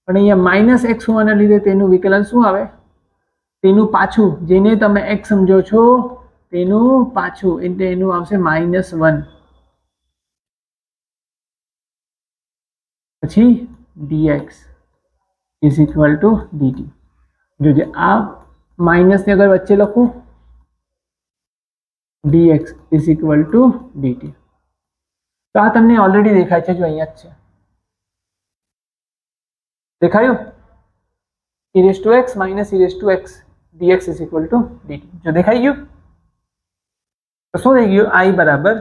પણ અહીંયા -x હોવાના લીધે તેનું વિકલન શું આવે? તેનું પાછું, જેને તમે x સમજો છો તેનું પાછું એટલે એનું આવશે -1 પછી dx is equal to dt. જોજે આ માઇનસ ને અગર વચ્ચે લખું dx is equal to dt. તો આ તમને ઓલરેડી દેખાય છે, જો અહીંયા જ છે દેખાયું e raise to x minus e raise to x dx is equal to dt. જો દેખાઈ ગયું તો શું થઈ ગયું? I બરાબર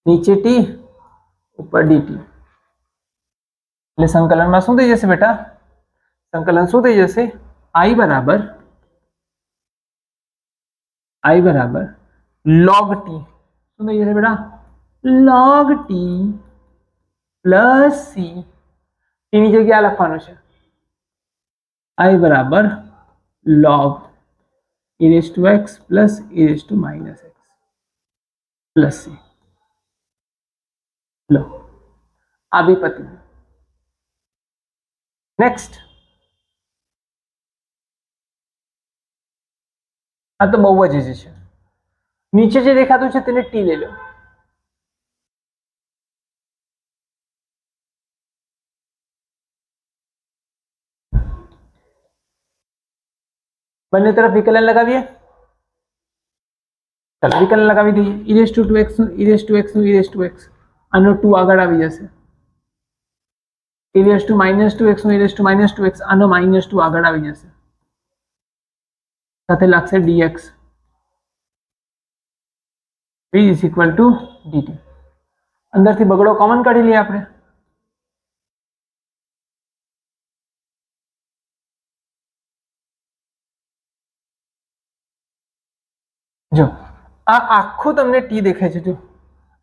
નીચે t ઉપર dt એટલે સંકલનમાં શું થઈ જશે બેટા? સંકલન શું થઈ જશે? I બરાબર log t શું થઈ જશે બેટા? log t plus c. t ની જગ્યાએ લખવાનું છે I બરાબર log e raise to x plus e raise to -x plus c. લો આ બી પતી. નેક્સ્ટ આ તો બહુ જ ઇઝી છે. નીચે જે દેખાતું છે તેને t લઈ લો. બંને તરફ વિકલન લગાવીએ. ચાલો વિકલન લગાવી દઈએ. e રેઝ ટુ 2x નું e રેઝ ટુ x નું e રેઝ ટુ x આનો 2 આગળ આવી જશે. e રેઝ ટુ -2x નું e રેઝ ટુ -2x આનો -2 આગળ આવી જશે. સાથે લાગશે dx is equal to dt. અંદરથી બગડો કોમન કાઢી લઈએ આપણે. જો આ આખું તમને t દેખાય છે. જો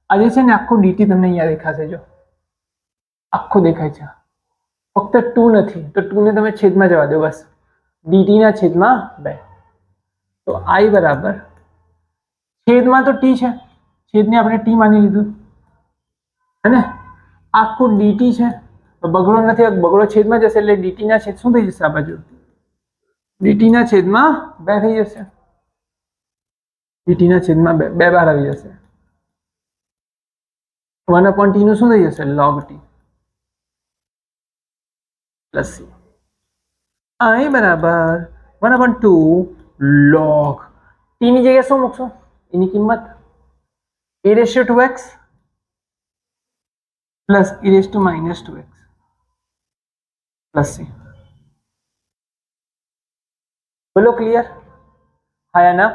આ જે છે ને આખું dt તમને અહીંયા દેખાશે. જો આખું દેખાય છે. ફક્ત 2 નથી તો 2 ને તમે છેદમાં જવા દો બસ. dt ના છેદમાં 2. તો I બરાબર છેદમાં તો t છે, છેદને આપણે t માની લીધું હે ને. આખું dt છે તો બગડો નથી, બગડો છેદમાં જશે એટલે dt ના છેદ શું થઈ જશે? આ બાજુ dt ના છેદમાં 2 થઈ જશે. dt ના છેદમાં 2 બહાર આવી જશે. 1/t નું શું થઈ જશે? log t plus c. I બરાબર 1/2 log t ની જગ્યાએ શું મૂકશો? એની કિંમત e raise to x plus e raise to -2x plus c. બોલો ક્લિયર? હા યા ના?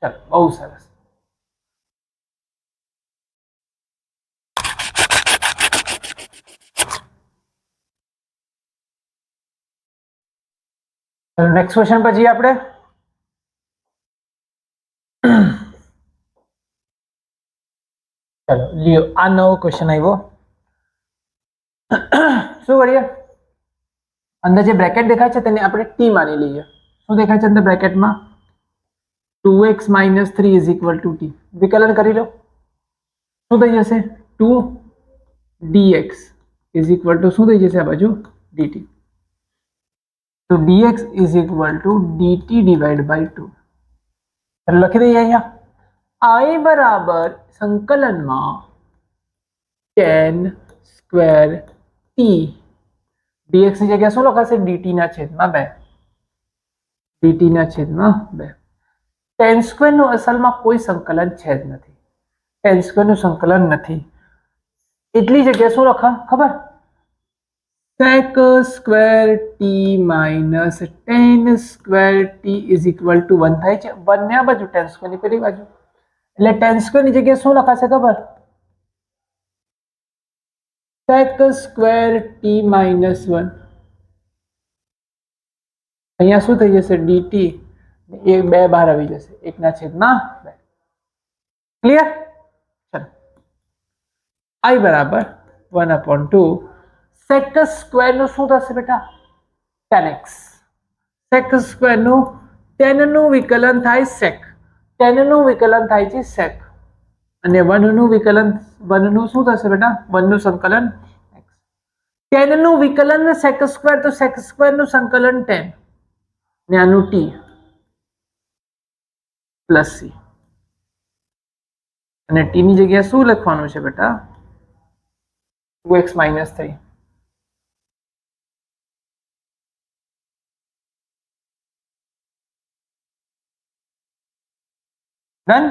ચાલો બહુ સરસ. નેક્સ્ટ ક્વેશ્ચન પર જઈએ આપણે. ચલો લ્યો આ નવો ક્વેશ્ચન આવ્યો. શું કરીએ? અંદર જે બ્રેકેટ દેખાય છે તેને આપણે t માની લઈએ. શું દેખાય છે અંદર બ્રેકેટમાં? 2x - 3 is equal two t. વિકલન કરી લો. શું થઈ જશે? 2 dx ઇઝ ઇક્વલ ટુ શું થઈ જશે આ બાજુ? dt. તો dx is equal to dt divide by 2. લખી દઈએ અહીંયા. I બરાબર સંકલનમાં tan સ્ક્વેર t dx ની જગ્યા શું લખાશે dt ના છેદમાં 2 dt ના છેદમાં 2 tan સ્ક્વેર નું અસલમાં કોઈ સંકલન છે જ નથી tan સ્ક્વેર નું સંકલન નથી એટલી જગ્યા શું લખા ખબર sec square t minus tan square t is equal two 1 થાય છે 1 ને આ બાજુ tan સ્ક્વેર ની પેલી બાજુ એટલે tan સ્ક્વેર ની જગ્યાએ શું લખાશે ખબર sec સ્ક્વેર t માઇનસ 1 અહીંયા શું થઈ જશે dt એ 2 બહાર આવી જશે 1 ના છેદમાં 2 ક્લિયર ચલો I બરાબર 1/2 sec સ્ક્વેર નું શું થશે બેટા tan x sec સ્ક્વેર નું tan નું વિકલન થાય sec tan નું વિકલન થાય છે sec અને 1 નું વિકલન 1 નું શું થશે બેટા 1 નું સંકલન x tan નું વિકલન sec સ્ક્વેર તો sec સ્ક્વેર નું સંકલન tan ને આનું t પ્લસ c અને t ની જગ્યાએ શું લખવાનું છે બેટા 2x - 3 ડન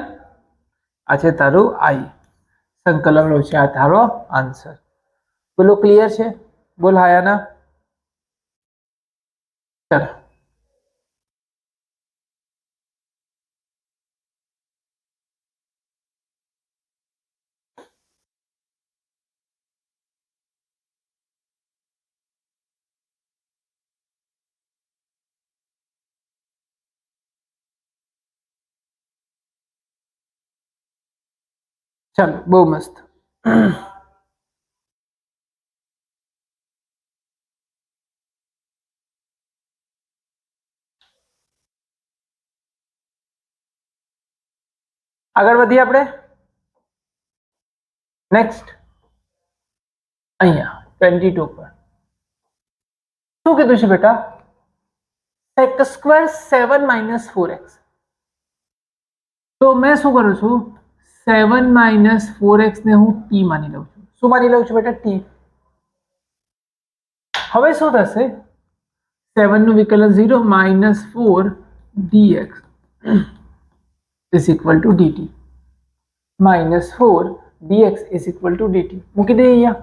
આ છે તારું I સંકલનનો છે આ તારો આન્સર બોલો ક્લિયર છે બોલ હાયાના ચલો ચલો બહુ મસ્ત આગળ વધીએ આપણે નેક્સ્ટ અહીંયા 22 પર શું કીધું છે બેટા sec સ્ક્વેર 7 - 4x તો મેં શું કરું છું 7 - 4x ને હું t માની લઉં છું શું માની લઉં છું બેટા t હવે શું થશે 7 નું વિકલન 0 -4 dx is equal to dt -4 dx is equal to dt મૂકી દે અહીંયા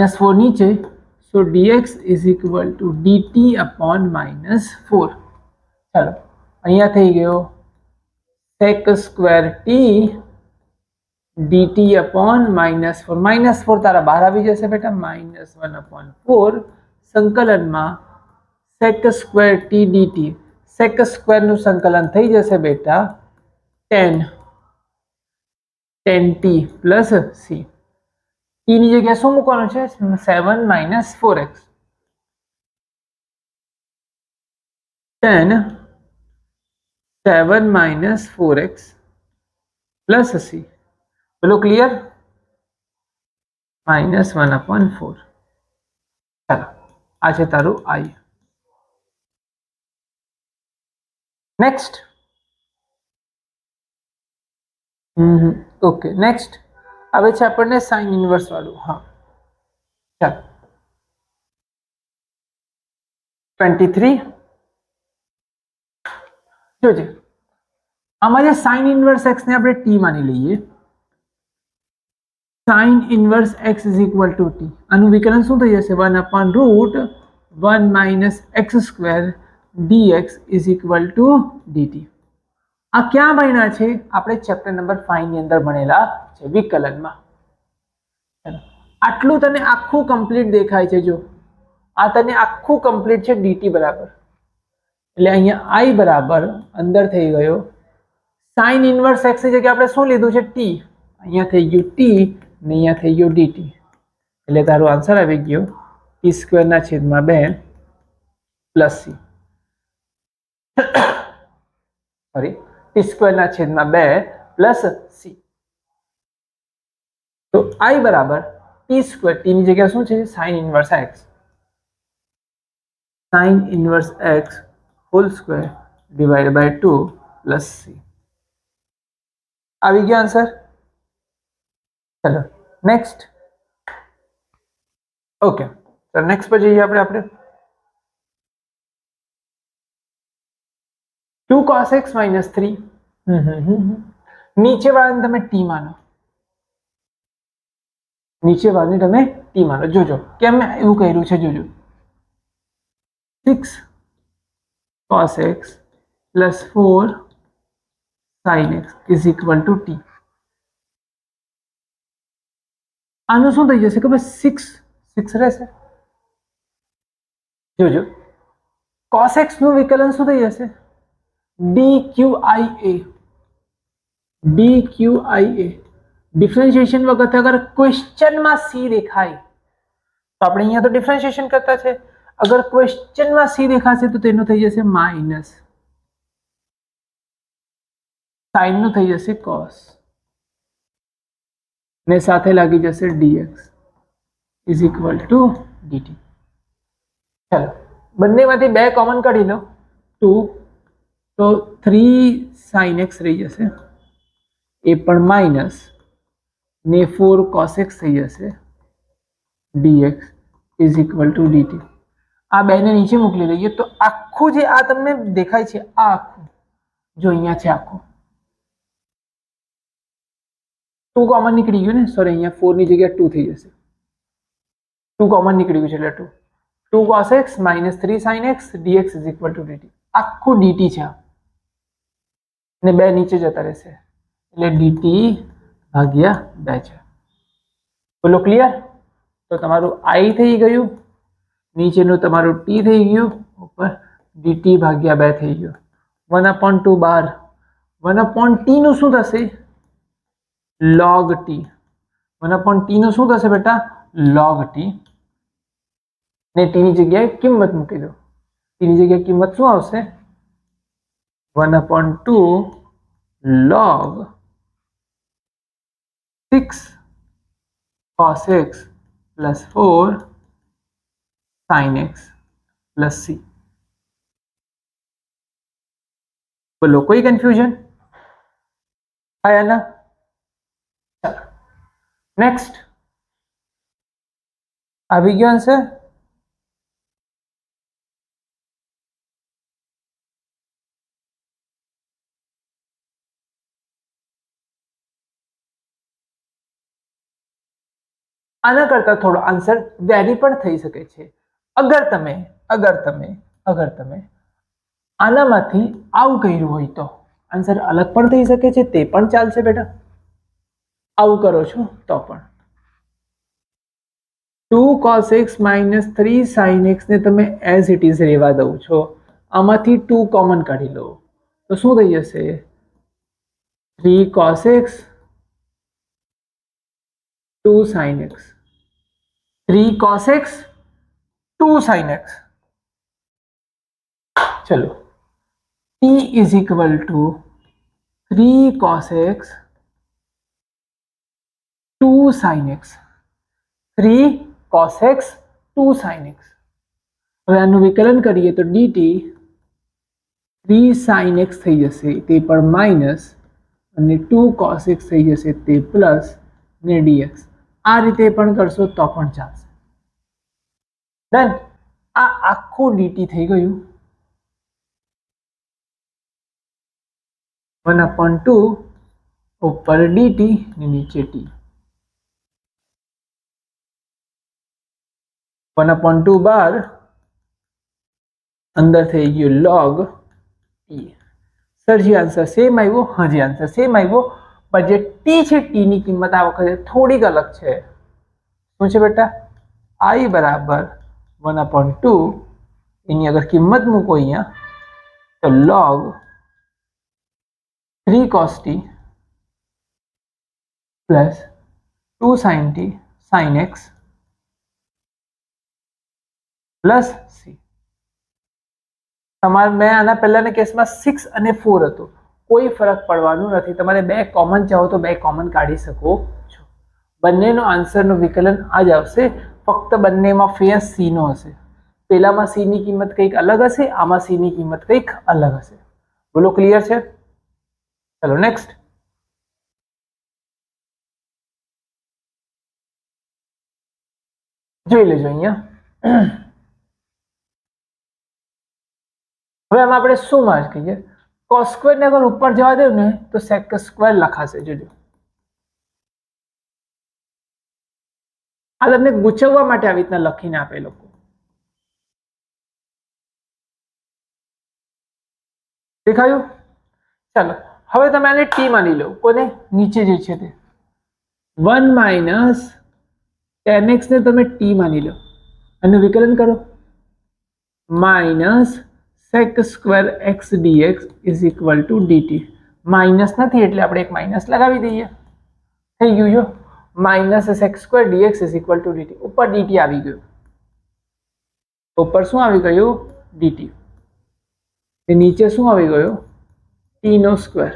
-4 નીચે so dx is equal to dt upon -4 ચાલો અહીંયા થઈ ગયો sec square t dt upon -4 તારા બહાર આવી જશે બેટા -1/4 સંકલનમાં sec square t dt sec square નું સંકલન થઈ જશે બેટા tan t plus c t ની જગ્યાએ શું મૂકવાનું છે 7 - 4x tan 7 - 4x plus c બોલો ક્લિયર -1/4 ચાલો આ છે તારું I નેક્સ્ટ ઓકે નેક્સ્ટ હવે છે આપણને સાઇન ઇનવર્સ વાળું હા ચાલો 23 જોજે આમાં જે સાઇન ઇનવર્સ x ને આપણે t માની લઈએ sine inverse x is equal two t આનું વિકલન શું થઈ જશે 1/√1 - x² dx is equal to dt આ ક્યાં ભણ્યા છે આપણે ચેપ્ટર નંબર 5 ની અંદર ભણેલા છે વિકલનમાં આટલું તને આખું કમ્પ્લીટ દેખાય છે જો આ તને આખું કમ્પ્લીટ છે dt બરાબર એટલે અહીંયા I બરાબર અંદર થઈ ગયો સાઇન ઇનવર્સ x ની જગ્યાએ આપણે શું લીધું છે t અહીંયા થઈ ગયું t ને અહીંયા થઈ ગયું dt એટલે તારો આન્સર આવી ગયો t² ના છેદમાં 2 પ્લસ c સોરી t² ના છેદમાં 2 પ્લસ c તો I બરાબર t² t ની જગ્યાએ શું છે sine inverse x sin inverse x whole square divided by 2 plus C. આવી ગયો આન્સર. ચલો નેક્સ્ટ. ઓકે તો નેક્સ્ટ પર જઈએ આપણે 2 cos x minus 3. નીચે વાળાને તમે ટી માનો, નીચે વાળાને તમે ટી માનો. જોજો કેમ એવું કર્યું છે, જોજો 6 cos x plus 4 sin x is equal to t. આનું શું થઈ જશે ખબર? 6 રહેશે. જોજો cos x નું વિકલન શું થઈ જશે? dqia. ડિફરન્શિએશન વખતે અગર ક્વેશ્ચનમાં સી દેખાય તો આપણે અહીંયા તો ડિફરન્શિએશન કરતા છે, અગર ક્વેશ્ચનમાં સી દેખાશે તો તેનું થઈ જશે માઇનસ, સાઇન નું થઈ જશે cos ને સાથે લાગી જશે dx is equal to dt. ચલો બંનેમાંથી 2 કોમન કાઢી લો, 2 તો 3 sin x રહી જશે, એ પણ માઇનસ ને 4 cos x થઈ જશે, dx is equal to dt. આ બેને નીચે મોકલી દઈએ તો આખું જે આ તમને દેખાય છે આ આખું જો અહીંયા છે આખું 2 કોમન નીકળી ગયું ને, સોરી અહીંયા 4 ની જગ્યાએ 2 થઈ જશે, 2 કોમન નીકળી ગયું છે એટલે 2 cos x minus 3 sin x dx is equal to dt. આખું dt છે ને 2 નીચે જતા રહેશે એટલે dt ભાગ્યા 2 છે. બોલો ક્લિયર? તો તમારું i થઈ ગયું, નીચેનું તમારું t થઈ ગયું, ઉપર dt ભાગ્યા 2 થઈ ગયું. 1/2 બાર 1/t નું શું થશે? log t. 1/t નું શું થશે બેટા? log t. ને t ની જગ્યાએ કિંમત મૂકી દો, t ની જગ્યાએ કિંમત શું આવશે? 1/2 log 6 cos x plus 4 sin x plus c. બોલો કોઈ કન્ફ્યુઝન? આયા ના? ચાલો નેક્સ્ટ. આવી ગયો આન્સર? આના કરતા થોડો આન્સર વેરી પણ થઈ શકે છે. અગર તમે આનામાંથી આવું કર્યું હોય તો આન્સર અલગ પણ થઈ શકે છે, તે પણ ચાલશે બેટા. આવું કરો છો તો પણ 2 cos x minus 3 sin x ને તમે એઝ ઇટ ઇઝ રહેવા દઉં છો, આમાંથી 2 કોમન કાઢી લો તો શું થઈ જશે? 3 cos x 2 sin x, 3 cos x 2 sin x. चलो t is equal to 3 cos x 2 sin x, 3 cos x 2 sin x. હવે આનું વિકલન કરીએ તો dt 3 sin x થઈ જશે, તે પર માઇનસ અને 2 cos x થઈ જશે, તે પ્લસ ને dx. આ રીતે પણ કરશો તો પણ ચાલશે. ડન. આ આખું dt થઈ ગયું 1/2 ઉપર dt ને નીચે t. 1/2 બાર અંદર થઈ ગયું log t. સરજી આન્સર સેમ આવ્યો? હાજી આન્સર સેમ આવ્યો, પણ જે t છે t ની કિંમત આ વખતે થોડીક અલગ છે. શું છે બેટા? i બરાબર 1/2 એની અગર કિંમત મૂકો અહીંયા તો log 3 cos t plus 2 sin t sin x plus c. તમારે મેં આના પહેલાના કેસમાં 6 અને 4 હતું, કોઈ ફરક પડવાનું નથી. તમારે 2 કોમન ચાહો તો 2 કોમન કાઢી શકો છો. બંનેનો આન્સરનો વિકલન આ જ આવશે, ફક્ત બંનેમાં ફેર c નો હશે. પેલામાં c ની કિંમત કંઈક અલગ હશે, આમાં c ની કિંમત કંઈક અલગ હશે. બોલો ક્લિયર છે? ચલો નેક્સ્ટ જોઈ લેજો અહીંયા. હવે આમાં આપણે શું માર્ક કહીએ? cos સ્ક્વેર ને અગર ઉપર જવા દઉં ને તો sec સ્ક્વેર લખાશે. જોજો આ તમને ગૂંચવવા માટે આવી રીતના લખીને આપે લોકો. દેખાયું? ચાલો હવે તમે આને ટી માની લો. કોને? નીચે જે છે તે 1 માઇનસ tan x ને તમે ટી માની લો. આનું વિકલન કરો. Minus sec square x dx is equal to dt. Minus નથી એટલે આપણે એક માઇનસ લગાવી દઈએ. થઈ ગયું. જો minus sec square dx is equal to dt. ઉપર dt આવી ગયું. ઉપર શું આવી ગયું? dt. નીચે શું આવી ગયું? t નો સ્ક્વેર.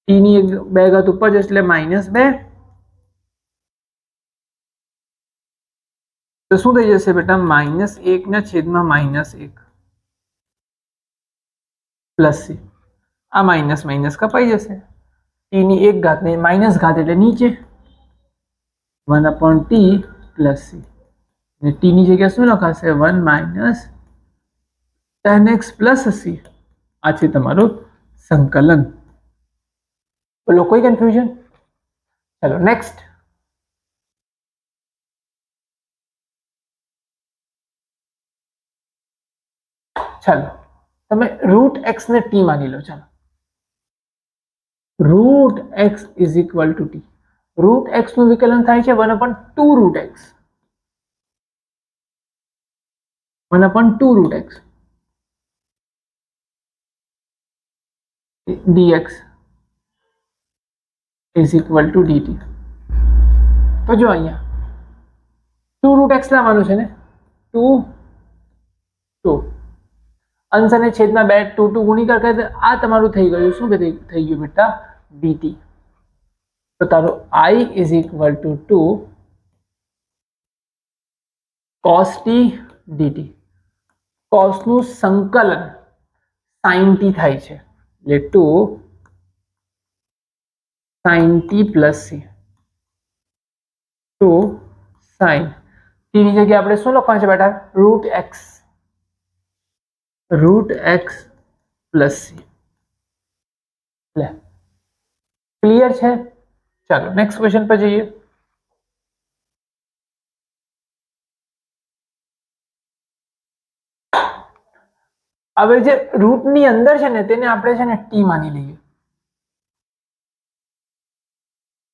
t ની બે ઘાત ઉપર જશે એટલે -2. તો શું થઈ જશે બેટા? -1 ના છેદમાં -1 પ્લસ c. આ માઇનસ માઇનસ કપાઈ જશે. t ની એક ઘાત ને માઇનસ ઘાત એટલે નીચે 1/t પ્લસ c. ને t ની જગ્યાએ શું લખાશે? 1 minus tan x plus c. આ છે તમારું સંકલન. બોલો કોઈ કન્ફ્યુઝન? ચલો નેક્સ્ટ. ચાલો તમે રૂટ એક્સ ને ટી માની લો. ચાલો root x is equal to T. Root x નું વિકલન થાય છે 1/2 root x. 1/2 root x dx is equal to dt. તો જો અહીંયા 2 રૂટ એક્સ લાવવાનું છે ને. 2 અંશ અને છેદમાં 2 2 ગુણીકાર કરે તો આ તમારું થઈ ગયું. શું થઈ ગયું બેટા? dt. તો તારું I is equal two 2 cos t dt. cos નું સંકલન sin t થાય છે એટલે 2 sin t plus c. 2 sin t ની જગ્યાએ આપણે શું લખવાનું છે બેટા? Root x. Root x plus c. Clear છે? ચાલો નેક્સ્ટ ક્વેશ્ચન પર જઈએ. હવે જે રૂટ ની અંદર છે ને તેને આપણે છે ને ટી માની લઈએ.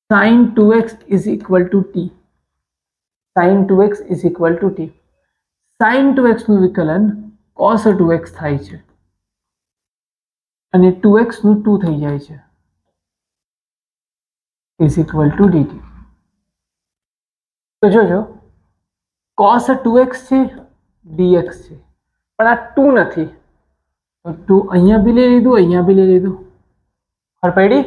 sin 2x is equal to t. sin 2x is equal to t. sin 2x નું વિકલન cos 2x થાય છે અને 2x નું 2 થઈ જાય છે is equal to dt. તો જોજો cos 2x છે dx છે પણ આ 2 નથી તો 2 અહીંયા બી લઈ લીધું, અહીંયા બી લઈ લીધું. ખબર પડી?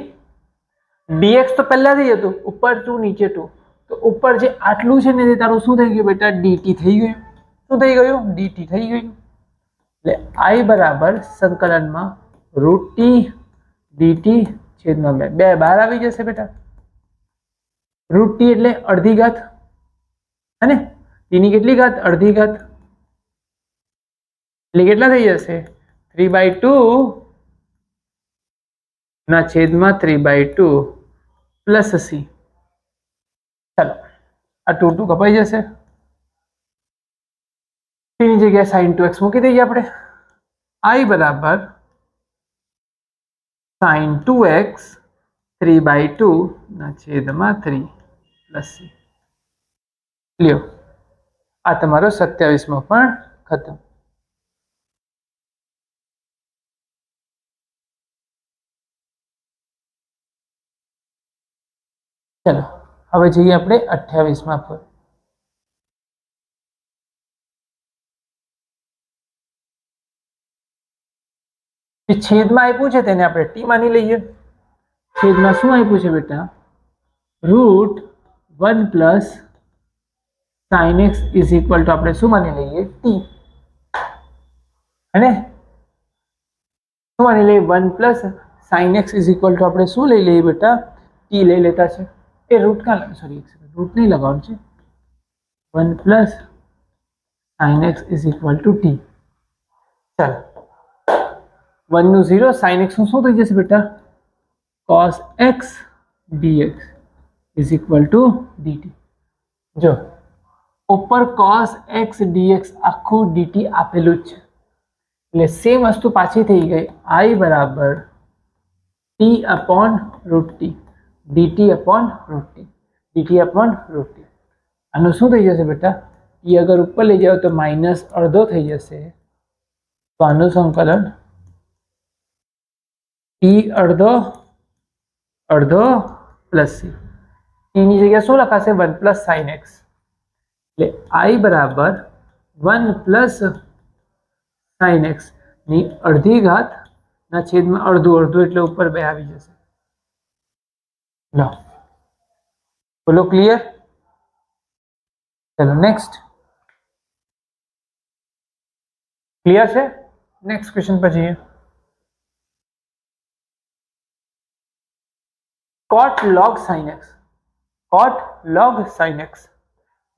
dx તો પહેલાથી હતું, ઉપર 2 નીચે 2. તો ઉપર જે આટલું છે ને તે તારું શું થઈ ગયું બેટા? dt થઈ ગયું. શું થઈ ગયું? dt થઈ ગયું. એટલે I બરાબર સંકલનમાં રૂટ ટી dt છેદમાં 2. 2 બહાર આવી જશે બેટા. રૂટ ટી એટલે અડધી ઘાત હે ને? t ની કેટલી ઘાત? અડધી ઘાત. એટલે કેટલા થઈ જશે? 3/2 ના છેદમાં 3/2 પ્લસ c. ચાલો આ 2 2 કપાઈ જશે. t ની જગ્યાએ sin 2x મૂકી દઈએ આપણે. I બરાબર sin 2x 3/2 ના છેદમાં 3 પ્લસ c. લ્યો આ તમારો 27માં પણ ખતમ. ચલો હવે જઈએ આપણે 28માં પર. જે છેદમાં આપ્યું છે તેને આપણે ટી માની લઈએ. છેદમાં શું આપ્યું છે બેટા? Root 1 plus sin x is equal to આપણે શું માની લઈએ? ટી. અને શું માની લઈએ 1 plus sine x is equal to આપણે શું લઈ લઈએ બેટા ટી લઈ લેતા છે એ રૂટ કાં સોરી રૂટ નહીં લગાવવાનું છે 1 plus sine x is equal to T ચાલો 1 નું 0 સાઇન એક્સ નું શું થઈ જશે બેટા cos x dx is equal to dt જો ઉપર cos x dx આખું dt આપેલું જ છે એટલે સેમ વસ્તુ પાછી થઈ ગઈ I બરાબર t upon root t dt upon root t dt upon root t આનું શું થઈ જશે બેટા એ અગર ઉપર લઈ જાઓ તો માઇનસ અડધો થઈ જશે તો આનું સંકલન ટી અડધો અડધો પ્લસ સી ટીની જગ્યાએ શું લખાશે 1 પ્લસ સાઇન એક્સ એટલે I બરાબર 1 પ્લસ સાઇન એક્સ ની અડધી ઘાત ના છેદમાં અડધું અડધું એટલે ઉપર 2 આવી જશે લો બોલો ક્લિયર ચલો નેક્સ્ટ ક્લિયર છે નેક્સ્ટ ક્વેશ્ચન પર જઈએ cot log sin x cot log sin x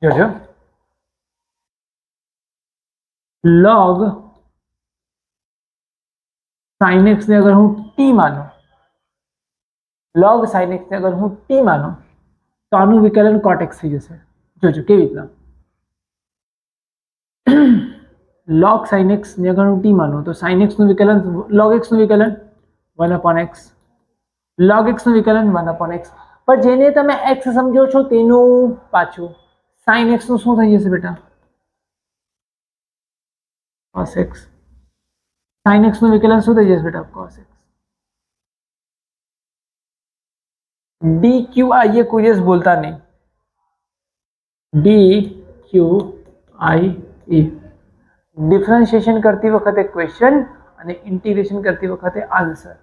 જોજો log sin x ને અગર હું t માનું log sin x ને અગર હું t માનું તો આનું વિકલન cot x થઈ જશે જોજો કેવી રીતના log sin x ને અગર હું t માનું તો sin x નું વિકલન log x નું વિકલન 1 upon x log x નું વિકલન 1 upon x पर जेने તમે x સમજો છો તેનું પાછું sin x નું શું થઈ જશે બેટા cos x sin x નું વિકલન શું થઈ જશે બેટા cos x dq ये कोई દિવસ બોલતા નહીં dq i e ડિફરન્શિએશન કરતી વખતે ક્વેશ્ચન અને ઇન્ટિગ્રેશન કરતી વખતે આન્સર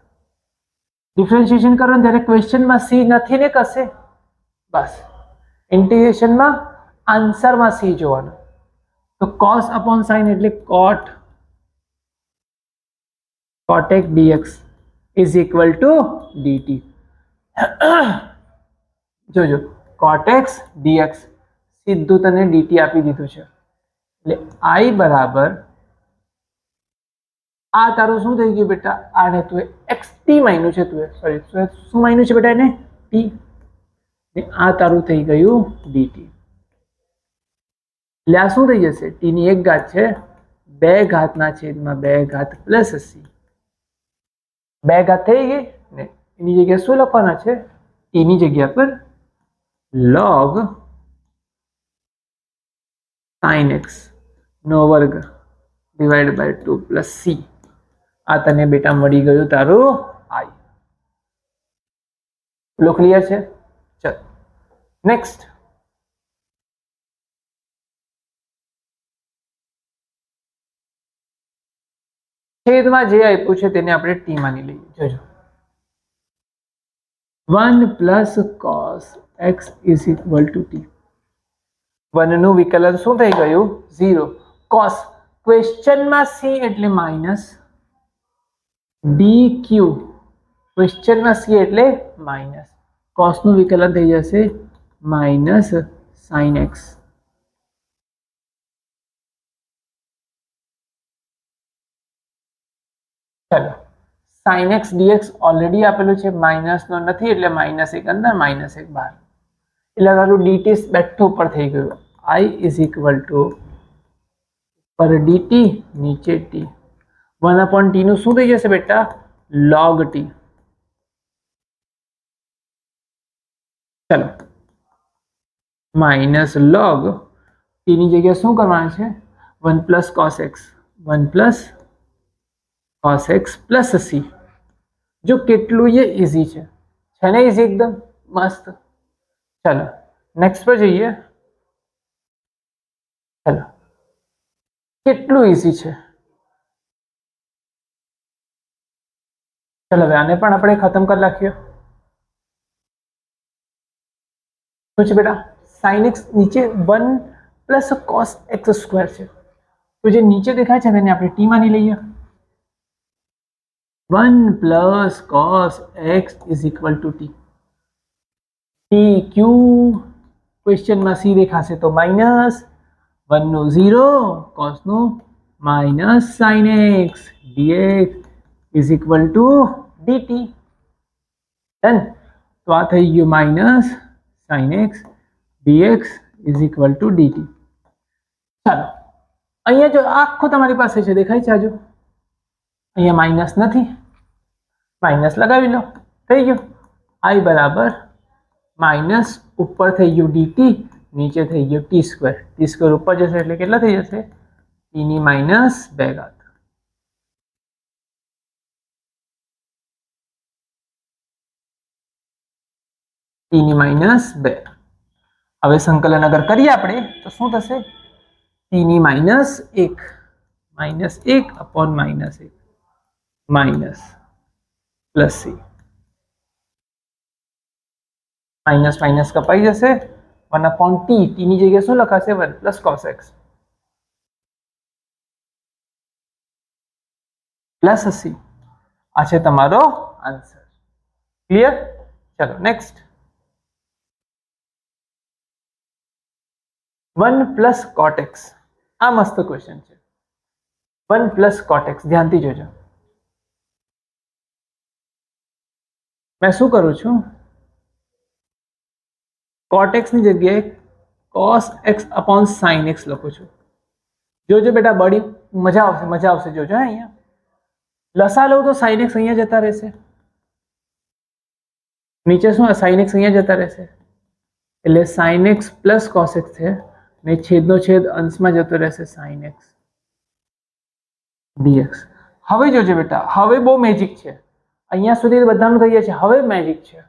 ડિફરન્શિએશન કરો ત્યારે ક્વેશ્ચનમાં c નથી ને કશે બસ ઇન્ટિગ્રેશનમાં આન્સરમાં c જોવાનું તો cos upon sin એટલે cot x dx is equal to dt જોજો cot x dx સીધું તને dt આપી દીધું છે એટલે I બરાબર આ તારું શું થઈ ગયું બેટા આને તું xt માન્યું છે તું સોરી શું માન્યું છે બેટા એને t ને આ તારું થઈ ગયું dt એટલે આ શું થઈ જશે t ની 1 ઘાત છે 2 ઘાતના છેદમાં 2 ઘાત પ્લસ c 2 ઘાત થઈ ગઈ ને એની જગ્યાએ શું લખવાના છે t ની જગ્યા પર log sin x નો વર્ગ ડિવાઇડ બાય 2 પ્લસ c આ તને બેટા મળી ગયું તારું I લો ક્લિયર છે ચલ નેક્સ્ટ છેદમાં જે આપ્યું છે તેને આપણે t માની લઈએ જોજો 1 plus cos x is equal to t 1 નું વિકલન શું થઈ ગયું 0 cos ક્વેશ્ચનમાં c એટલે માઇનસ dq ક્વેશ્ચનમાં c એટલે માઇનસ cos નું વિકલન થઈ જશે માઇનસ sin x ચલો sin x dx ઓલરેડી આપેલું છે માઇનસ નો નથી એટલે -1 અંદર -1 બહાર એટલે તારું dt બેઠું ઉપર થઈ ગયું I is equal to પર dt નીચે t 1 upon t નું શું થઈ જશે બેટા log t ચલો માઇનસ log t ની જગ્યાએ શું કરવાનું છે 1 plus cos x 1 plus cos x plus c જો કેટલું એ ઈઝી છે ને ઈઝી એકદમ મસ્ત ચલો નેક્સ્ટ પર જઈએ ચલો કેટલું ઈઝી છે ચલો હવે આને પણ આપણે ખતમ કરી નાખીએ શું છે બેટા sin x નીચે 1 પ્લસ cos x સ્ક્વેર છે તો જે નીચે દેખાય છે તેને આપણે t માની લઈએ 1 plus cos x is equal to t. T q ક્વેશ્ચનમાં સી દેખાશે તો માઇનસ 1 નું 0 કોસ નું minus sine x dx is equal to dt. Done. તો આ થઈ ગયું minus sine x dx is equal to dt. ચાલો અહીંયા જો આખું તમારી પાસે છે દેખાય છે, આજુ અહીંયા માઇનસ નથી, માઇનસ લગાવી લો, થઈ ગયું આઈ બરાબર માઇનસ ઉપર થઈ ગયું ડીટી, નીચે થઈ ગયું ટી સ્ક્વેર. ટી સ્ક્વેર ઉપર જશે એટલે કેટલા થઈ જશે? ટી ની માઇનસ 2 ઘાત. ટી ની માઇનસ 2. હવે સંકલન અગર કરીએ આપણે તો શું થશે? ટી ની minus 1 upon minus 1 minus plus c. Minus minus कपाई जैसे 1 अपॉन टी. टी ની જગ્યાએ શું લખાશે? 1 plus cos x plus c. આ છે તમારો આન્સર. ક્લિયર? ચલો નેક્સ્ટ. 1 plus cot x. આ મસ્ત ક્વેશ્ચન છે. 1 પ્લસ cot x ધ્યાનથી જોજો. मैं શું કરું છું? cot x ની જગ્યાએ cos x upon sin x લખું છું. જોજો બેટા, બડી મજા આવશે જોજો. અહીંયા લસા લો તો sin x અહીંયા જતા રહેશે, નીચે શું sin x અહીંયા જતા રહેશે, એટલે sin x plus cos x છે ને છેદનો છેદ અંશમાં જતો રહેશે sin x dx. હવે જોજો બેટા, હવે બહુ મેજિક છે. અહીંયા સુધી બધાનું થઈ જાય છે, હવે મેજિક છે.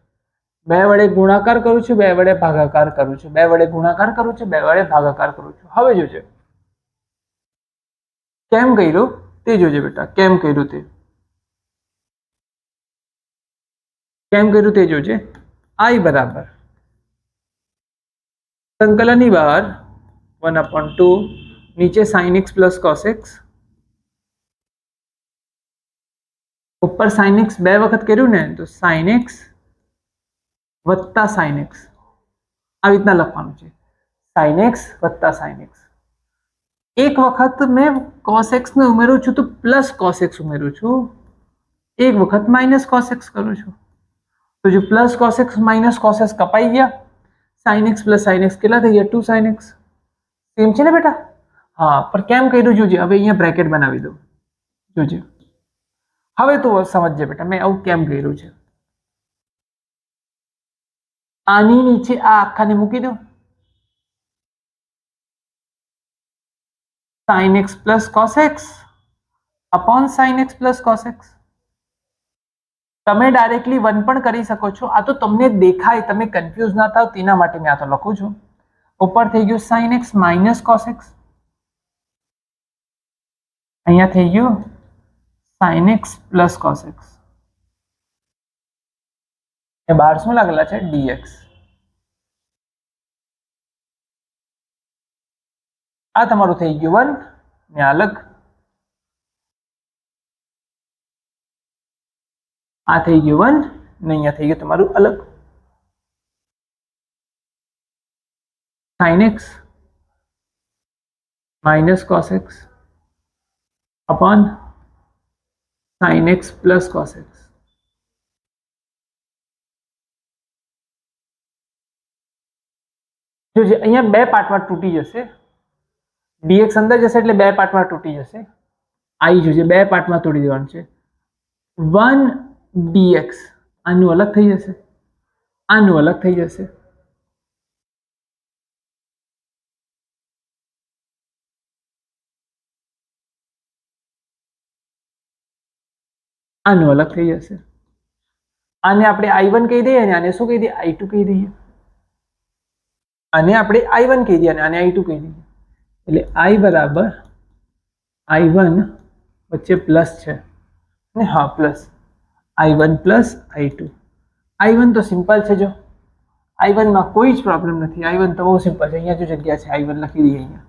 2 વડે ગુણાકાર કરું છું, 2 વડે ભાગાકાર કરું છું, 2 વડે ગુણાકાર કરું છું, 2 વડે ભાગાકાર કરું છું. હવે જોજો કેમ કર્યું તે જોજો બેટા, કેમ કર્યું તે જોજે. i બરાબર સંકલનની બહાર 1/2 નીચે sin x plus cos x, ઉપર sin x 2 વખત કર્યું ને તો sin x વત્તા sin x, આવી રીતના લખવાનું છે. sin x વત્તા sin x. એક વખત મેં cos x ને ઉમેરું છું તો પ્લસ cos x ઉમેરું છું, એક વખત માઇનસ cos x કરું છું. તો જો plus cos x minus cos x કપાઈ ગયા, sin x plus sin x કેટલા થઈ ગયા? 2 sin x. સેમ છે ને બેટા? હા, પણ કેમ કર્યું જોજે. હવે અહીંયા બ્રેકેટ બનાવી દઉં જોજે. હવે તો સમજજે બેટા મેં આવું કેમ કર્યું છે. આની નીચે આ આખાને મૂકી દો, sin x plus cos x upon sin x plus cos x. તમે ડાયરેક્ટલી 1 પણ કરી શકો છો. આ તો તમને દેખાય, તમે કન્ફ્યુઝ ના થાવ તેના માટે મેં આ તો લખું છું. ઉપર થઈ ગયું sin x minus cos x, અહીંયા થઈ ગયું sin x plus cos x, એ બહાર શું લાગેલા છે? dx. આ તમારું થઈ ગયું 1 ને અલગ, આ થઈ ગયું 1 ને અહીંયા થઈ ગયું તમારું અલગ. sin x minus cos x upon sin x plus cos x. જોજે અહીંયા 2 પાર્ટમાં તૂટી જશે, dx અંદર જશે એટલે 2 પાર્ટમાં તૂટી જશે. આઈ જોજે 2 પાર્ટમાં તોડી દેવાનું છે. 1 dx આનું અલગ થઈ જશે, આનું અલગ થઈ જશે. આનું અલગ થઈ જશે. આને આપણે i1 કહી દઈએ અને આને શું કહી દઈએ? i2 કહી દઈએ. આને આપણે i1 કહી દઈએ અને આને i2 કહી દઈએ. એટલે i બરાબર i1 વચ્ચે પ્લસ છે ને, હા plus i1 plus i2. i1 તો સિમ્પલ છે, જો i1 માં કોઈ જ પ્રોબ્લેમ નથી. i1 તો બહુ સિમ્પલ છે. અહીંયા જો જગ્યા છે i1 લખી દઈએ. અહીંયા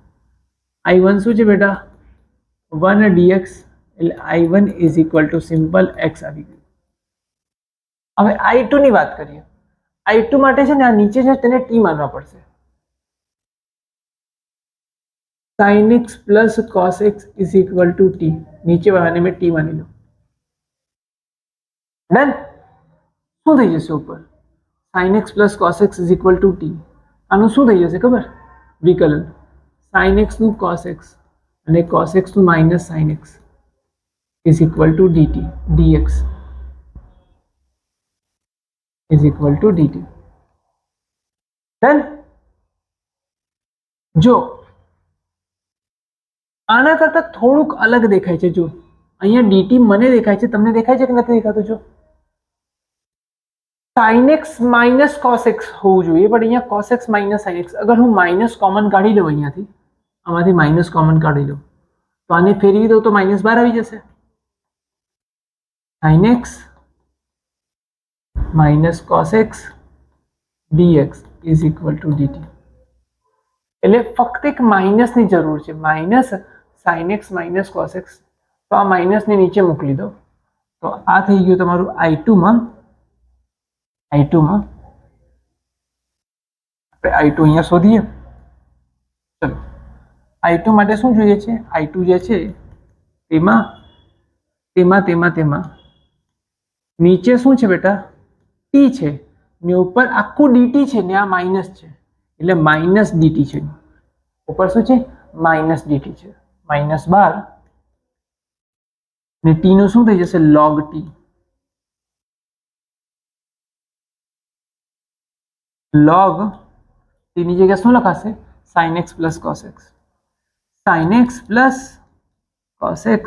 i1 શું છે બેટા? 1 dx એટલે I1 is equal two simple x આવી ગયું. હવે I2 ની વાત કરીએ. I2 માટે છે ને આ નીચે છે તેને t માનવા પડશે. sin x plus cos x is equal two t. નીચે વાળાને મેં t માની લો. ડન. શું થઈ જશે ઉપર? sin x plus cos x is equal two t. આનું શું થઈ જશે ખબર? વિકલન sin x નું cos x અને cos x નું minus sin x is equal to dt dx is equal to dt. Done. જો આના કરતા થોડુંક અલગ દેખાય છે. જો અહીંયા dt મને દેખાય છે, તમને દેખાય છે કે નથી દેખાતું? જો sin x minus cos x હોવું જોઈએ, પણ અહીંયા cos x minus sin x. અગર હું માઇનસ કોમન કાઢી લઉં અહીંયાથી, આમાંથી માઇનસ કોમન કાઢી લઉં તો આને ફેરવી દઉં તો -12 આવી જશે. sin x minus cos x dx is equal to dt. એટલે ફક્ત એક માઇનસ ની જરૂર છે. Minus sin x minus cos x. તો આ માઇનસ ને નીચે મોકલી દો તો આ થઈ ગયું તમારું I2 માં આપણે I2 અહીંયા શોધીએ. ચલો I2 માટે શું જોઈએ છે? I2 જે છે તેમાં નીચે શું છે બેટા? t છે ને ઉપર આખું dt છે ને આ માઇનસ છે એટલે માઇનસ dt છે. ઉપર શું છે? માઇનસ dt છે. -12 ને t નું શું થઈ જશે? log t. log t ની જગ્યાએ શું લખાશે? sin x plus cos x. sin x plus cos x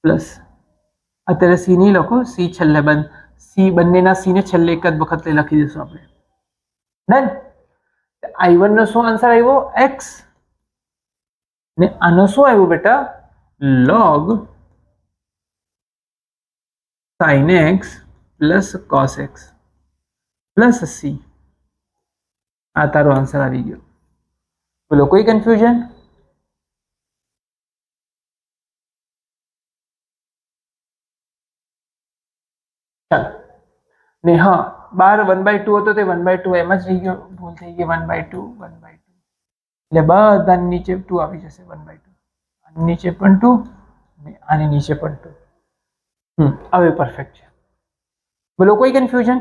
plus અત્યારે c નહીં લખો, c છેલ્લે બંધ. c બંનેના c ને છેલ્લે એક જ વખત લખી દઈશું આપણે. ડન. I1 નો શું આન્સર આવ્યો? x. ને આનો શું આવ્યું બેટા? log sin x plus cos x plus c. આ તારો આન્સર આવી ગયો. બોલો કોઈ કન્ફ્યુઝન? ચાલો ને હા, 1/2 હતો તે 1/2 એમ જ રહી ગયો, ભૂલ થઈ ગઈ. 1/2 એટલે બધા નીચે 2 આવી જશે. 1/2 આની નીચે પણ 2 ને આની નીચે પણ 2. હવે પરફેક્ટ છે. બોલો કોઈ કન્ફ્યુઝન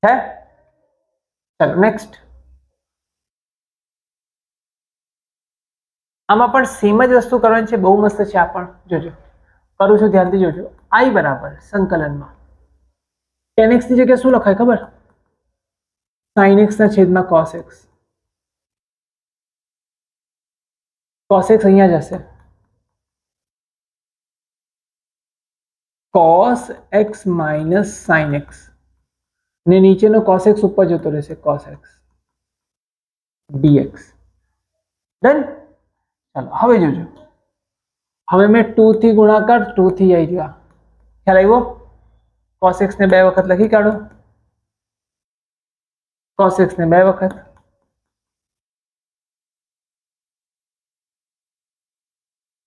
છે? ચાલો નેક્સ્ટ. આમાં પણ સેમ જ વસ્તુ કરવાની છે. બહુ મસ્ત છે. આ પણ જોજો, કરું છું ધ્યાનથી જોજો. I બરાબર સંકલનમાં tan x ની જગ્યાએ શું લખાય ખબર? sin x ના છેદમાં cos x. cos x અહીંયા જશે. cos x minus sin x ને નીચેનો cos x ઉપર જતો રહેશે. cos x dx. ડન. ચાલો હવે જોજો. હવે મેં 2 થી ગુણાકાર 2 થી આવી ગયો. ખ્યાલ આવ્યો? cos x ને 2 વખત લખી કાઢો. cos x ને 2 વખત.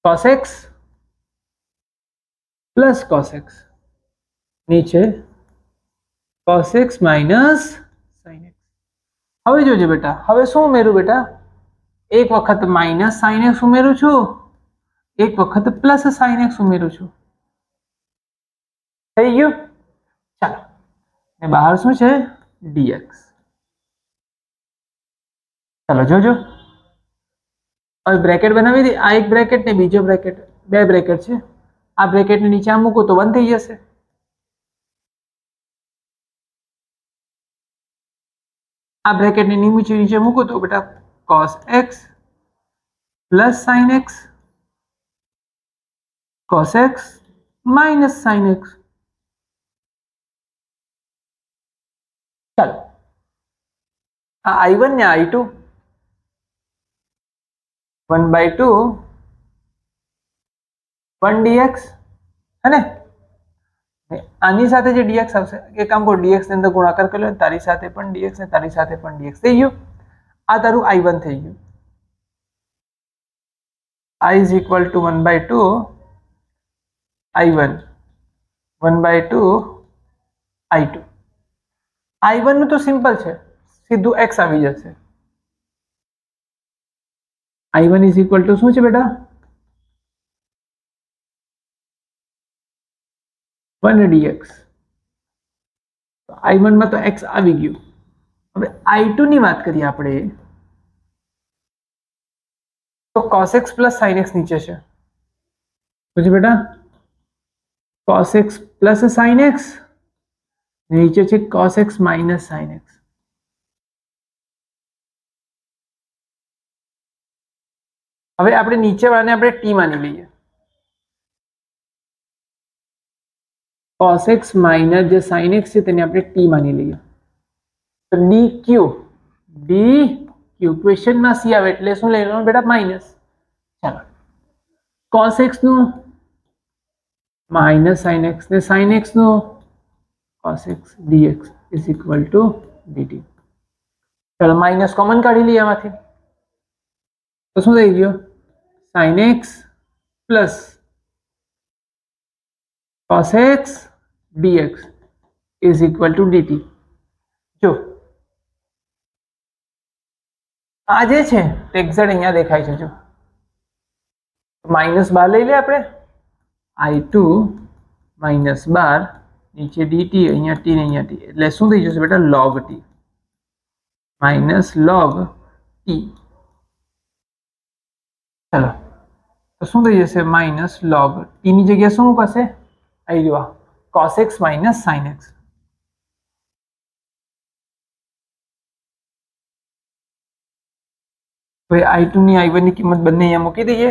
cos x plus cos x નીચે cos x minus sin x. હવે જોજો બેટા, હવે શું ઉમેરું બેટા? એક વખત માઇનસ sin x ઉમેરું છું, એક વખત પ્લસ sin x ઉમેરું છું. થઈ ગયું? ચાલો ને બહાર શું છે? dx. ચાલો જોજો. હવે બ્રેકેટ બનાવી દે. આ એક બ્રેકેટ ને બીજો બ્રેકેટ, 2 બ્રેકેટ છે. આ બ્રેકેટ ને નીચે મૂકો તો 1 થઈ જશે. આ બ્રેકેટ ને નીચે મૂકો તો બેટા cos x plus sin x cos x minus sin x. ચાલો આ I1 ને I2 1/2 1 dx है ने? આની સાથે જે dx આવશે એ કામ કો dx ની અંદર ગુણાકાર કરી લો. તારી સાથે પણ dx ને તારી સાથે પણ dx થઈ ગયું. આ તારું I1 થઈ ગયું. I is equal to 1/2 I1 1/2 I2. I1 નું તો સિમ્પલ છે, સીધું x આવી જશે. I1 is equal to શું છે બેટા 1 dx. I1 માં તો x આવી ગયું. હવે I2 ની વાત કરીએ આપણે તો cos x plus sin x નીચે છે. શું છે બેટા cos x plus sin x, નીચે છે cos x minus sin x. હવે આપણે નીચે વાળાને આપણે t માની લઈએ. cos x minus જે sin x છે તેને આપણે t માની લઈએ. તો dq ક્વેશ્ચન માં c આવે એટલે શું લઈ લેવાનું બેટા માઇનસ. ચાલો cos x નું માઇનસ sin x ને sin x નું cos x dx is equal to dt. ચાલો માઇનસ કોમન કાઢી લઈએ આમાંથી તો શું થઈ ગયું sin x plus cos x dx is equal to dt. જો આ જે છે એક્ઝેક્ટ અહીંયા દેખાય છે. જો માઇનસ 12 લઈ લે આપણે I2 માઇનસ 12 નીચે dt અહીંયા t ને અહીંયા t એટલે શું થઈ જશે બેટા log t minus log t. ચલો તો શું થઈ જશે માઇનસ log t ની જગ્યાએ શું મૂકશે અહીં જો cos x minus sin x. હવે I2 ની I1 ની કિંમત બંને અહીંયા મૂકી દઈએ.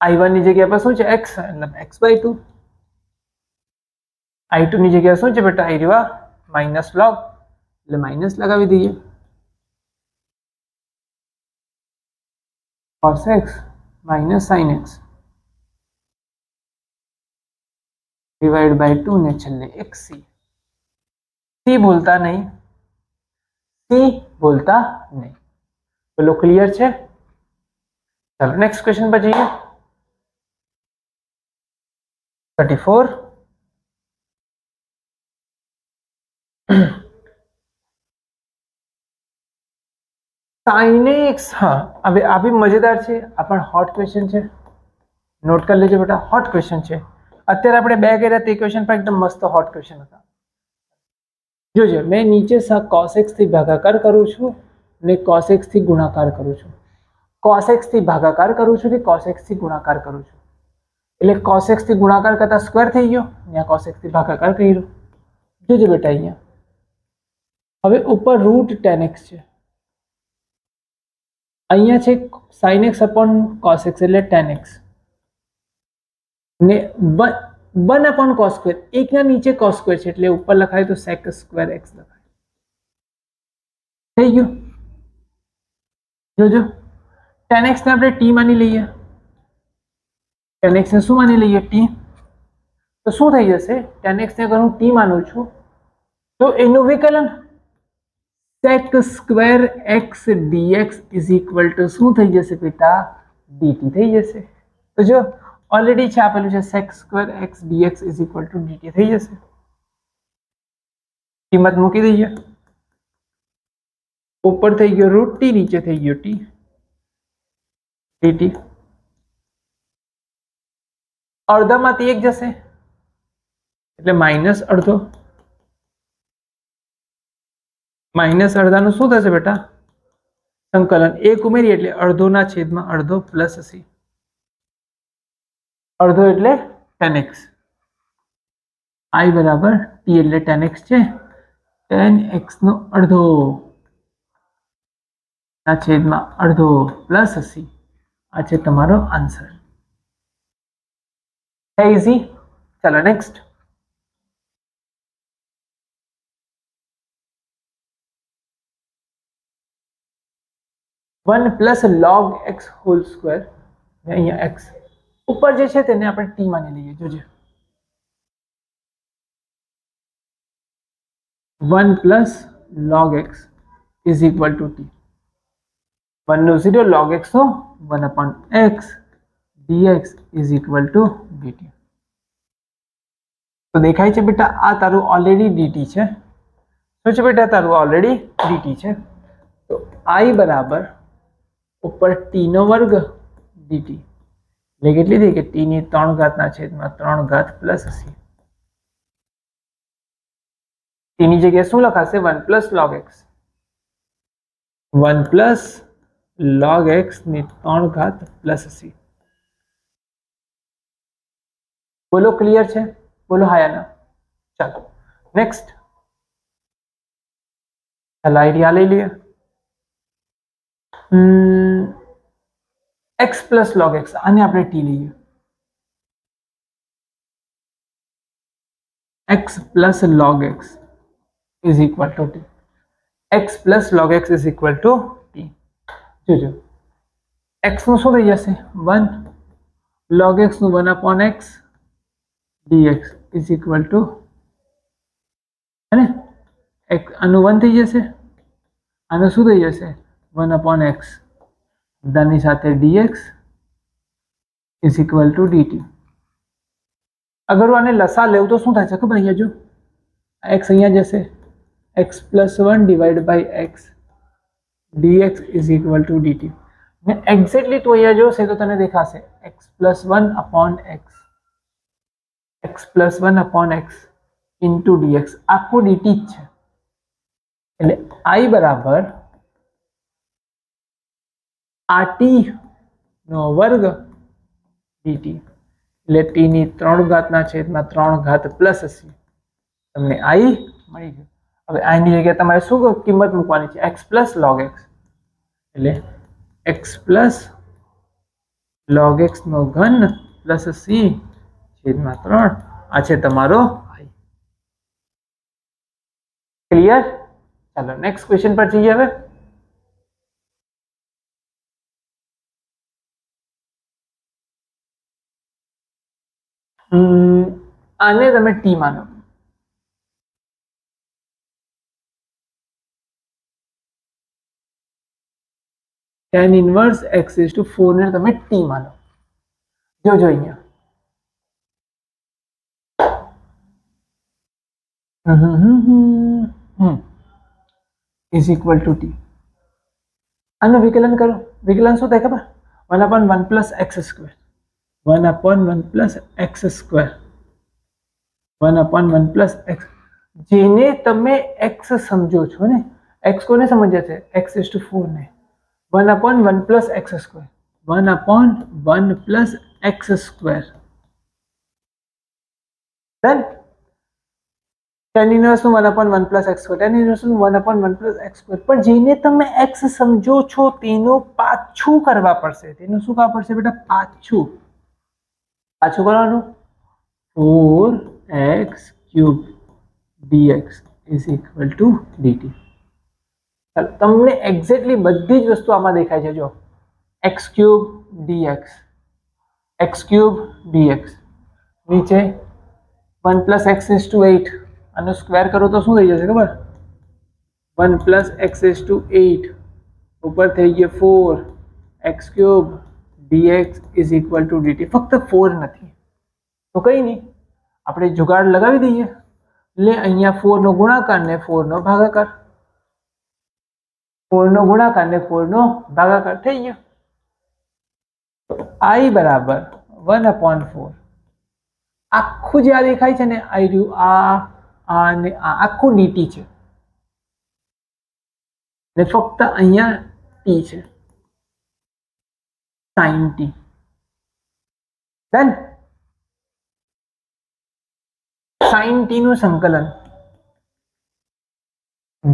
I1 ની જગ્યા પર શું છે x એટલે x/2. I2 ની જગ્યા શું છે બેટા અહીં જો માઇનસ log એટલે માઇનસ લગાવી દઈએ. cos x minus sin x divided by 2 ને છેલ્લે xc. c બોલતા નહીં, c બોલતા નહીં. બોલો ક્લિયર છે? ચાલો નેક્સ્ટ ક્વેશ્ચન પર જઈએ. 34 sin x. હા હવે આ બી મજેદાર છે, આ પણ હોટ ક્વેશ્ચન છે, નોટ કરી લેજો બેટા. હોટ ક્વેશ્ચન છે. અત્યારે આપણે બે કર્યા તે ક્વેશ્ચન પણ એકદમ મસ્ત હોટ ક્વેશ્ચન હતા. જોજો મેં નીચે cos x થી ભાગાકાર કરું છું ને cos x થી ગુણાકાર કરું છું. cos x થી ભાગાકાર કરું છું કે cos x થી ગુણાકાર કરું છું. એટલે cos x થી ગુણાકાર કરતા સ્ક્વેર થઈ ગયો ને cos x થી ભાગાકાર કર્યો. જોજો બેટા અહીંયા હવે ઉપર √10x છે, અહીંયા છે sin x upon cos x એટલે 10x ને 1 upon cos સ્ક્વેર, એકના નીચે cos સ્ક્વેર છે એટલે ઉપર લખાય તો sec સ્ક્વેર x લખાય. થઈ ગયું. જોજો 10x ને આપણે t માની લઈએ. 10x ને શું માની લઈએ t. તો શું થઈ જશે 10x ને અગર હું t માનું છું તો એનું વિકલન sec square x dx is equal to શું થઈ જશે બેટા dt થઈ જશે. તો જો ઓલરેડી છે આપેલું છે sec square x dx is equal to dt થઈ જશે. કિંમત મૂકી દઈએ. ઉપર થઈ ગયો √t, નીચે થઈ ગયો t dt. અડધામાંથી એક જશે એટલે માઇનસ અડધો. માઇનસ અડધાનું શું થશે બેટા સંકલન એક ઉમેરી એટલે અડધોના છેદમાં અડધો પ્લસ c. અડધો એટલે 10x. I બરાબર t એટલે 10x છે, 10x નો અડધો ના છેદમાં અડધો પ્લસ c. આ છે તમારો આન્સર. ઇઝી. ચાલો next. One plus log x whole square અહીંયા x ઉપર જે છે તેને આપણે t માની લઈએ. જોજે 1 plus log x is equal two t. 1 નું 0 log x નું 1/x dx is equal to dt. તો દેખાય છે બેટા આ તારું ઓલરેડી dt છે. શું છે બેટા? તારું ઓલરેડી dt છે. તો I બરાબર ઉપર t નો વર્ગ dt એટલે કેટલી થઈ કે t ની 3 ઘાતના છેદમાં 3 ઘાત પ્લસ c. t ની જગ્યાએ શું લખાશે? 1 plus log x. 1 plus log x ની 3 ઘાત પ્લસ c. બોલો ક્લિયર છે? બોલો હા યા ના? ચાલો નેક્સ્ટ. ચાલો આઈડિયા લઈ લઈએ. x પ્લસ log x આને આપણે t લઈએ. x plus log x is equal two t. x plus log x is equal two t. જોજો x નું શું થઈ જશે? 1 log x નું 1/x dx is equal two હે ને x આનું 1 થઈ જશે, આનું શું થઈ જશે? 1/x બધાની સાથે dx is equal to dt. અગર આને લસા લેવું તો શું થાય છે ખબર? અહીંયા જો x અહીંયા જશે, x plus 1 divide by x dx is equal to dt. ને એક્ઝેક્ટલી તું અહીંયા જોશે તો તને દેખાશે x plus 1/x x plus 1/x into dx આખું dt જ છે. એટલે I બરાબર આ t નો વર્ગ dt એટલે t ની 3 ઘાતના છેદમાં 3 ઘાત પ્લસ c. તમને I મળી ગયું. હવે I ની જગ્યાએ તમારે શું કિંમત મૂકવાની છે? x પ્લસ log x એટલે x પ્લસ log x નો ઘન પ્લસ c છેદમાં 3. આ છે તમારો I. ક્લિયર? ચાલો નેક્સ્ટ ક્વેશ્ચન પર જઈએ. હવે આને તમે t માનો. tan inverse x is to 4 ને તમે t માનો. જોજો અહીંયા ઇઝ ઇક્વલ ટુ t. આનું વિકલન કરો. વિકલન શું થાય ખબર? 1/1 plus x square 1/1 plus x square 1/1 plus x. જેને તમે x સમજો છો ને, x કોને સમજ્યા છે? x ઇઝ ટુ 4 ને 1/1 plus x square 1/1 plus x square. Done. tan inverse નું 1/1 plus x square, tan inverse નું 1/1 પ્લસ x સ્ક્વેર. પણ જેને તમે x સમજો છો તેનું પાછું કરવા પડશે. તેનું શું કરવા પડશે બેટા? પાછું કરવાનું. 4x cube dx is equal to dt. ચાલો તમને એક્ઝેક્ટલી બધી જ વસ્તુ આમાં દેખાય છે. જો x ક્યુબ dx નીચે 1 પ્લસ x ઇઝ ટુ 8 આનો સ્ક્વેર કરો તો શું થઈ જશે ખબર? 1 પ્લસ x ઇઝ ટુ 8 ઉપર થઈ ગયો 4x cube dx is equal to dt. ફક્ત 4 નથી તો કઈ નહીં, આપણે જુગાડ લગાવી દઈએ. એટલે અહીંયા 4 નો ગુણાકાર ને 4 નો ભાગાકાર, 4 નો ગુણાકાર ને 4 નો ભાગાકાર થઈ ગયો. I બરાબર 1/4. આખું જે આ દેખાય છે ને I રહ્યું આ ને આ આખું dt છે ને ફક્ત અહીંયા t છે sin t. Done. sin t નું સંકલન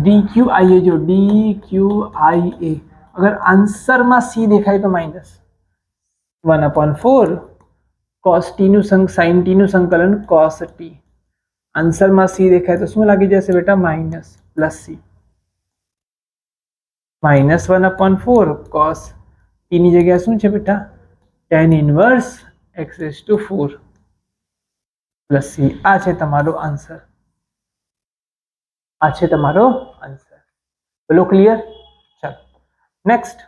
dqia. જો dqia અગર આન્સરમાં c દેખાય તો માઇનસ 1/4 cos t નું sin t નું સંકલન cos t. આન્સરમાં c દેખાય તો શું લાગી જશે બેટા? Minus plus c. Minus 1/4 cos t ની જગ્યાએ શું છે બેટા? tan inverse x is to 4 plus c. આ છે તમારો આન્સર. બોલો ક્લિયર? ચાલો નેક્સ્ટ.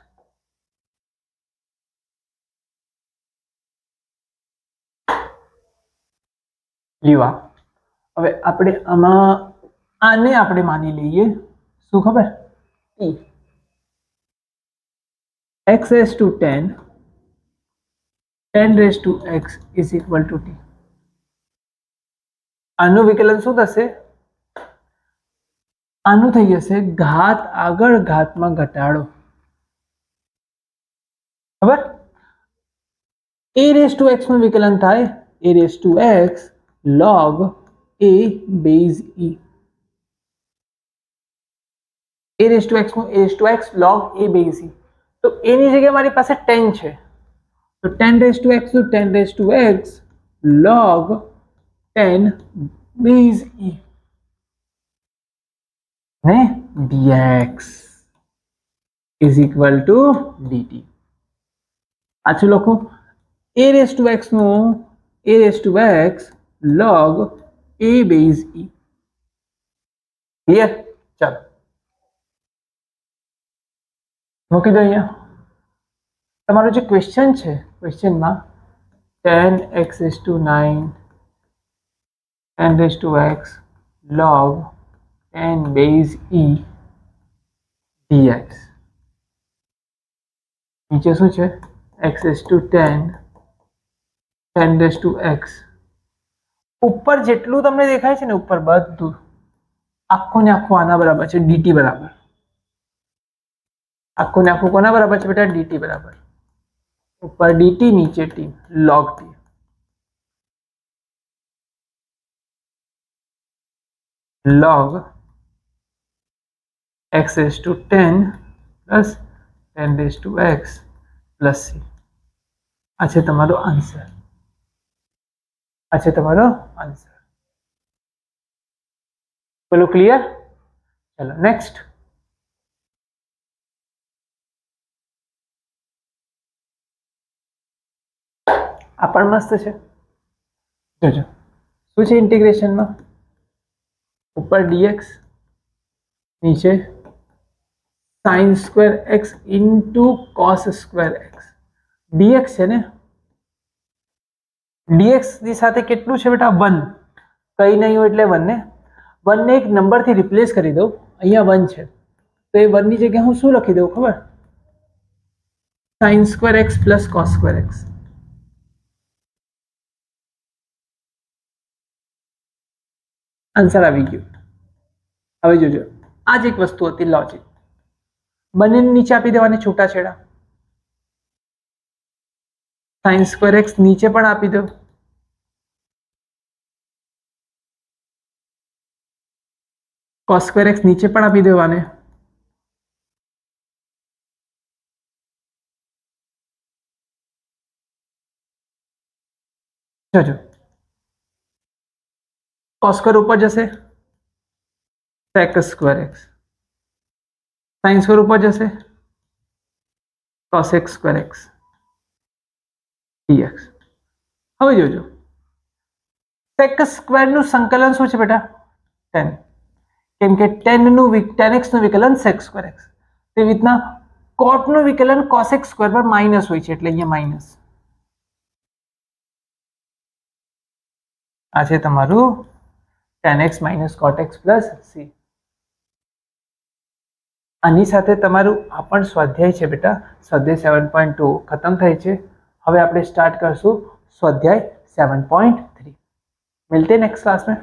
લ્યો આ હવે આપણે આને આપણે માની લઈએ શું ખબર t x raised to 10 10 raised to x is equal to t. આનું વિકલન શું થશે? આનું થઈ જશે ઘાત આગળ ઘાતમાં ઘટાડો. ખબર? a raised to x નું વિકલન થાય a raised to x log a base e. a raised to x નું a raised to x log a base e. તો a ની જગ્યાએ મારી પાસે 10 છે તો 10 raised to x નું 10 raised to x log 10 base e ને dx is equal to dt. પાછું લખો a raised to x નું a raised to x log a base e. Clear? ચાલો મૂકી દો અહીંયા. તમારો જે ક્વેશ્ચન છે ક્વેશ્ચનમાં 10x raised to 9 10 raised to x log 10 base e dx. નીચે શું છે? x raised to 10 10 raised to x. ઉપર જેટલું તમને દેખાય છે ને ઉપર બધું આખું ને આખું આના બરાબર છે dt બરાબર. આખું ને આખું કોના બરાબર છે બેટા? dt બરાબર. ઉપર dt નીચે t log t. log x raised to 10 plus 10 raised to x plus c. આ છે તમારો આન્સર. આ છે તમારો આન્સર. બોલો ક્લિયર? ચલો નેક્સ્ટ. આ પણ મસ્ત છે. જોજો શું છે ઇન્ટિગ્રેશનમાં? ઉપર dx નીચે sin square x into cos square x. dx છે ને dx ની સાથે કેટલું છે બેટા? 1. કઈ નહીં હોય એટલે 1 ને 1 ને એક નંબરથી રિપ્લેસ કરી દઉં. અહીંયા 1 છે તો એ 1 ની જગ્યાએ હું શું લખી દઉં ખબર? sin square x plus cos square x. Answer આવી ગયો. હવે જોજો આ જ એક વસ્તુ હતી લોજિક. બંનેને નીચે આપી દેવાની છૂટાછેડા. sin square x નીચે પણ આપી દો. cos square x નીચે પણ આપી દેવાને. જોજો cos square ઉપર જશે sec square x. sin square ઉપર જશે cos x square x dx. હવે જોજો sec square નું સંકલન શું છે બેટા? 10. કેમ કે 10 x નું વિકલન sec square x. તેવી રીતના cot નું વિકલન cos x square પર માઇનસ હોય છે એટલે અહીંયા માઇનસ. આ છે તમારું tan x minus cot x plus c. આની સાથે તમારું આ પણ સ્વાધ્યાય છે બેટા. સ્વાધ્યાય 7.2 ખતમ થાય છે. હવે આપણે સ્ટાર્ટ કરશું स्वाध्याय 7.3. मिलते हैं नेक्स्ट क्लास में.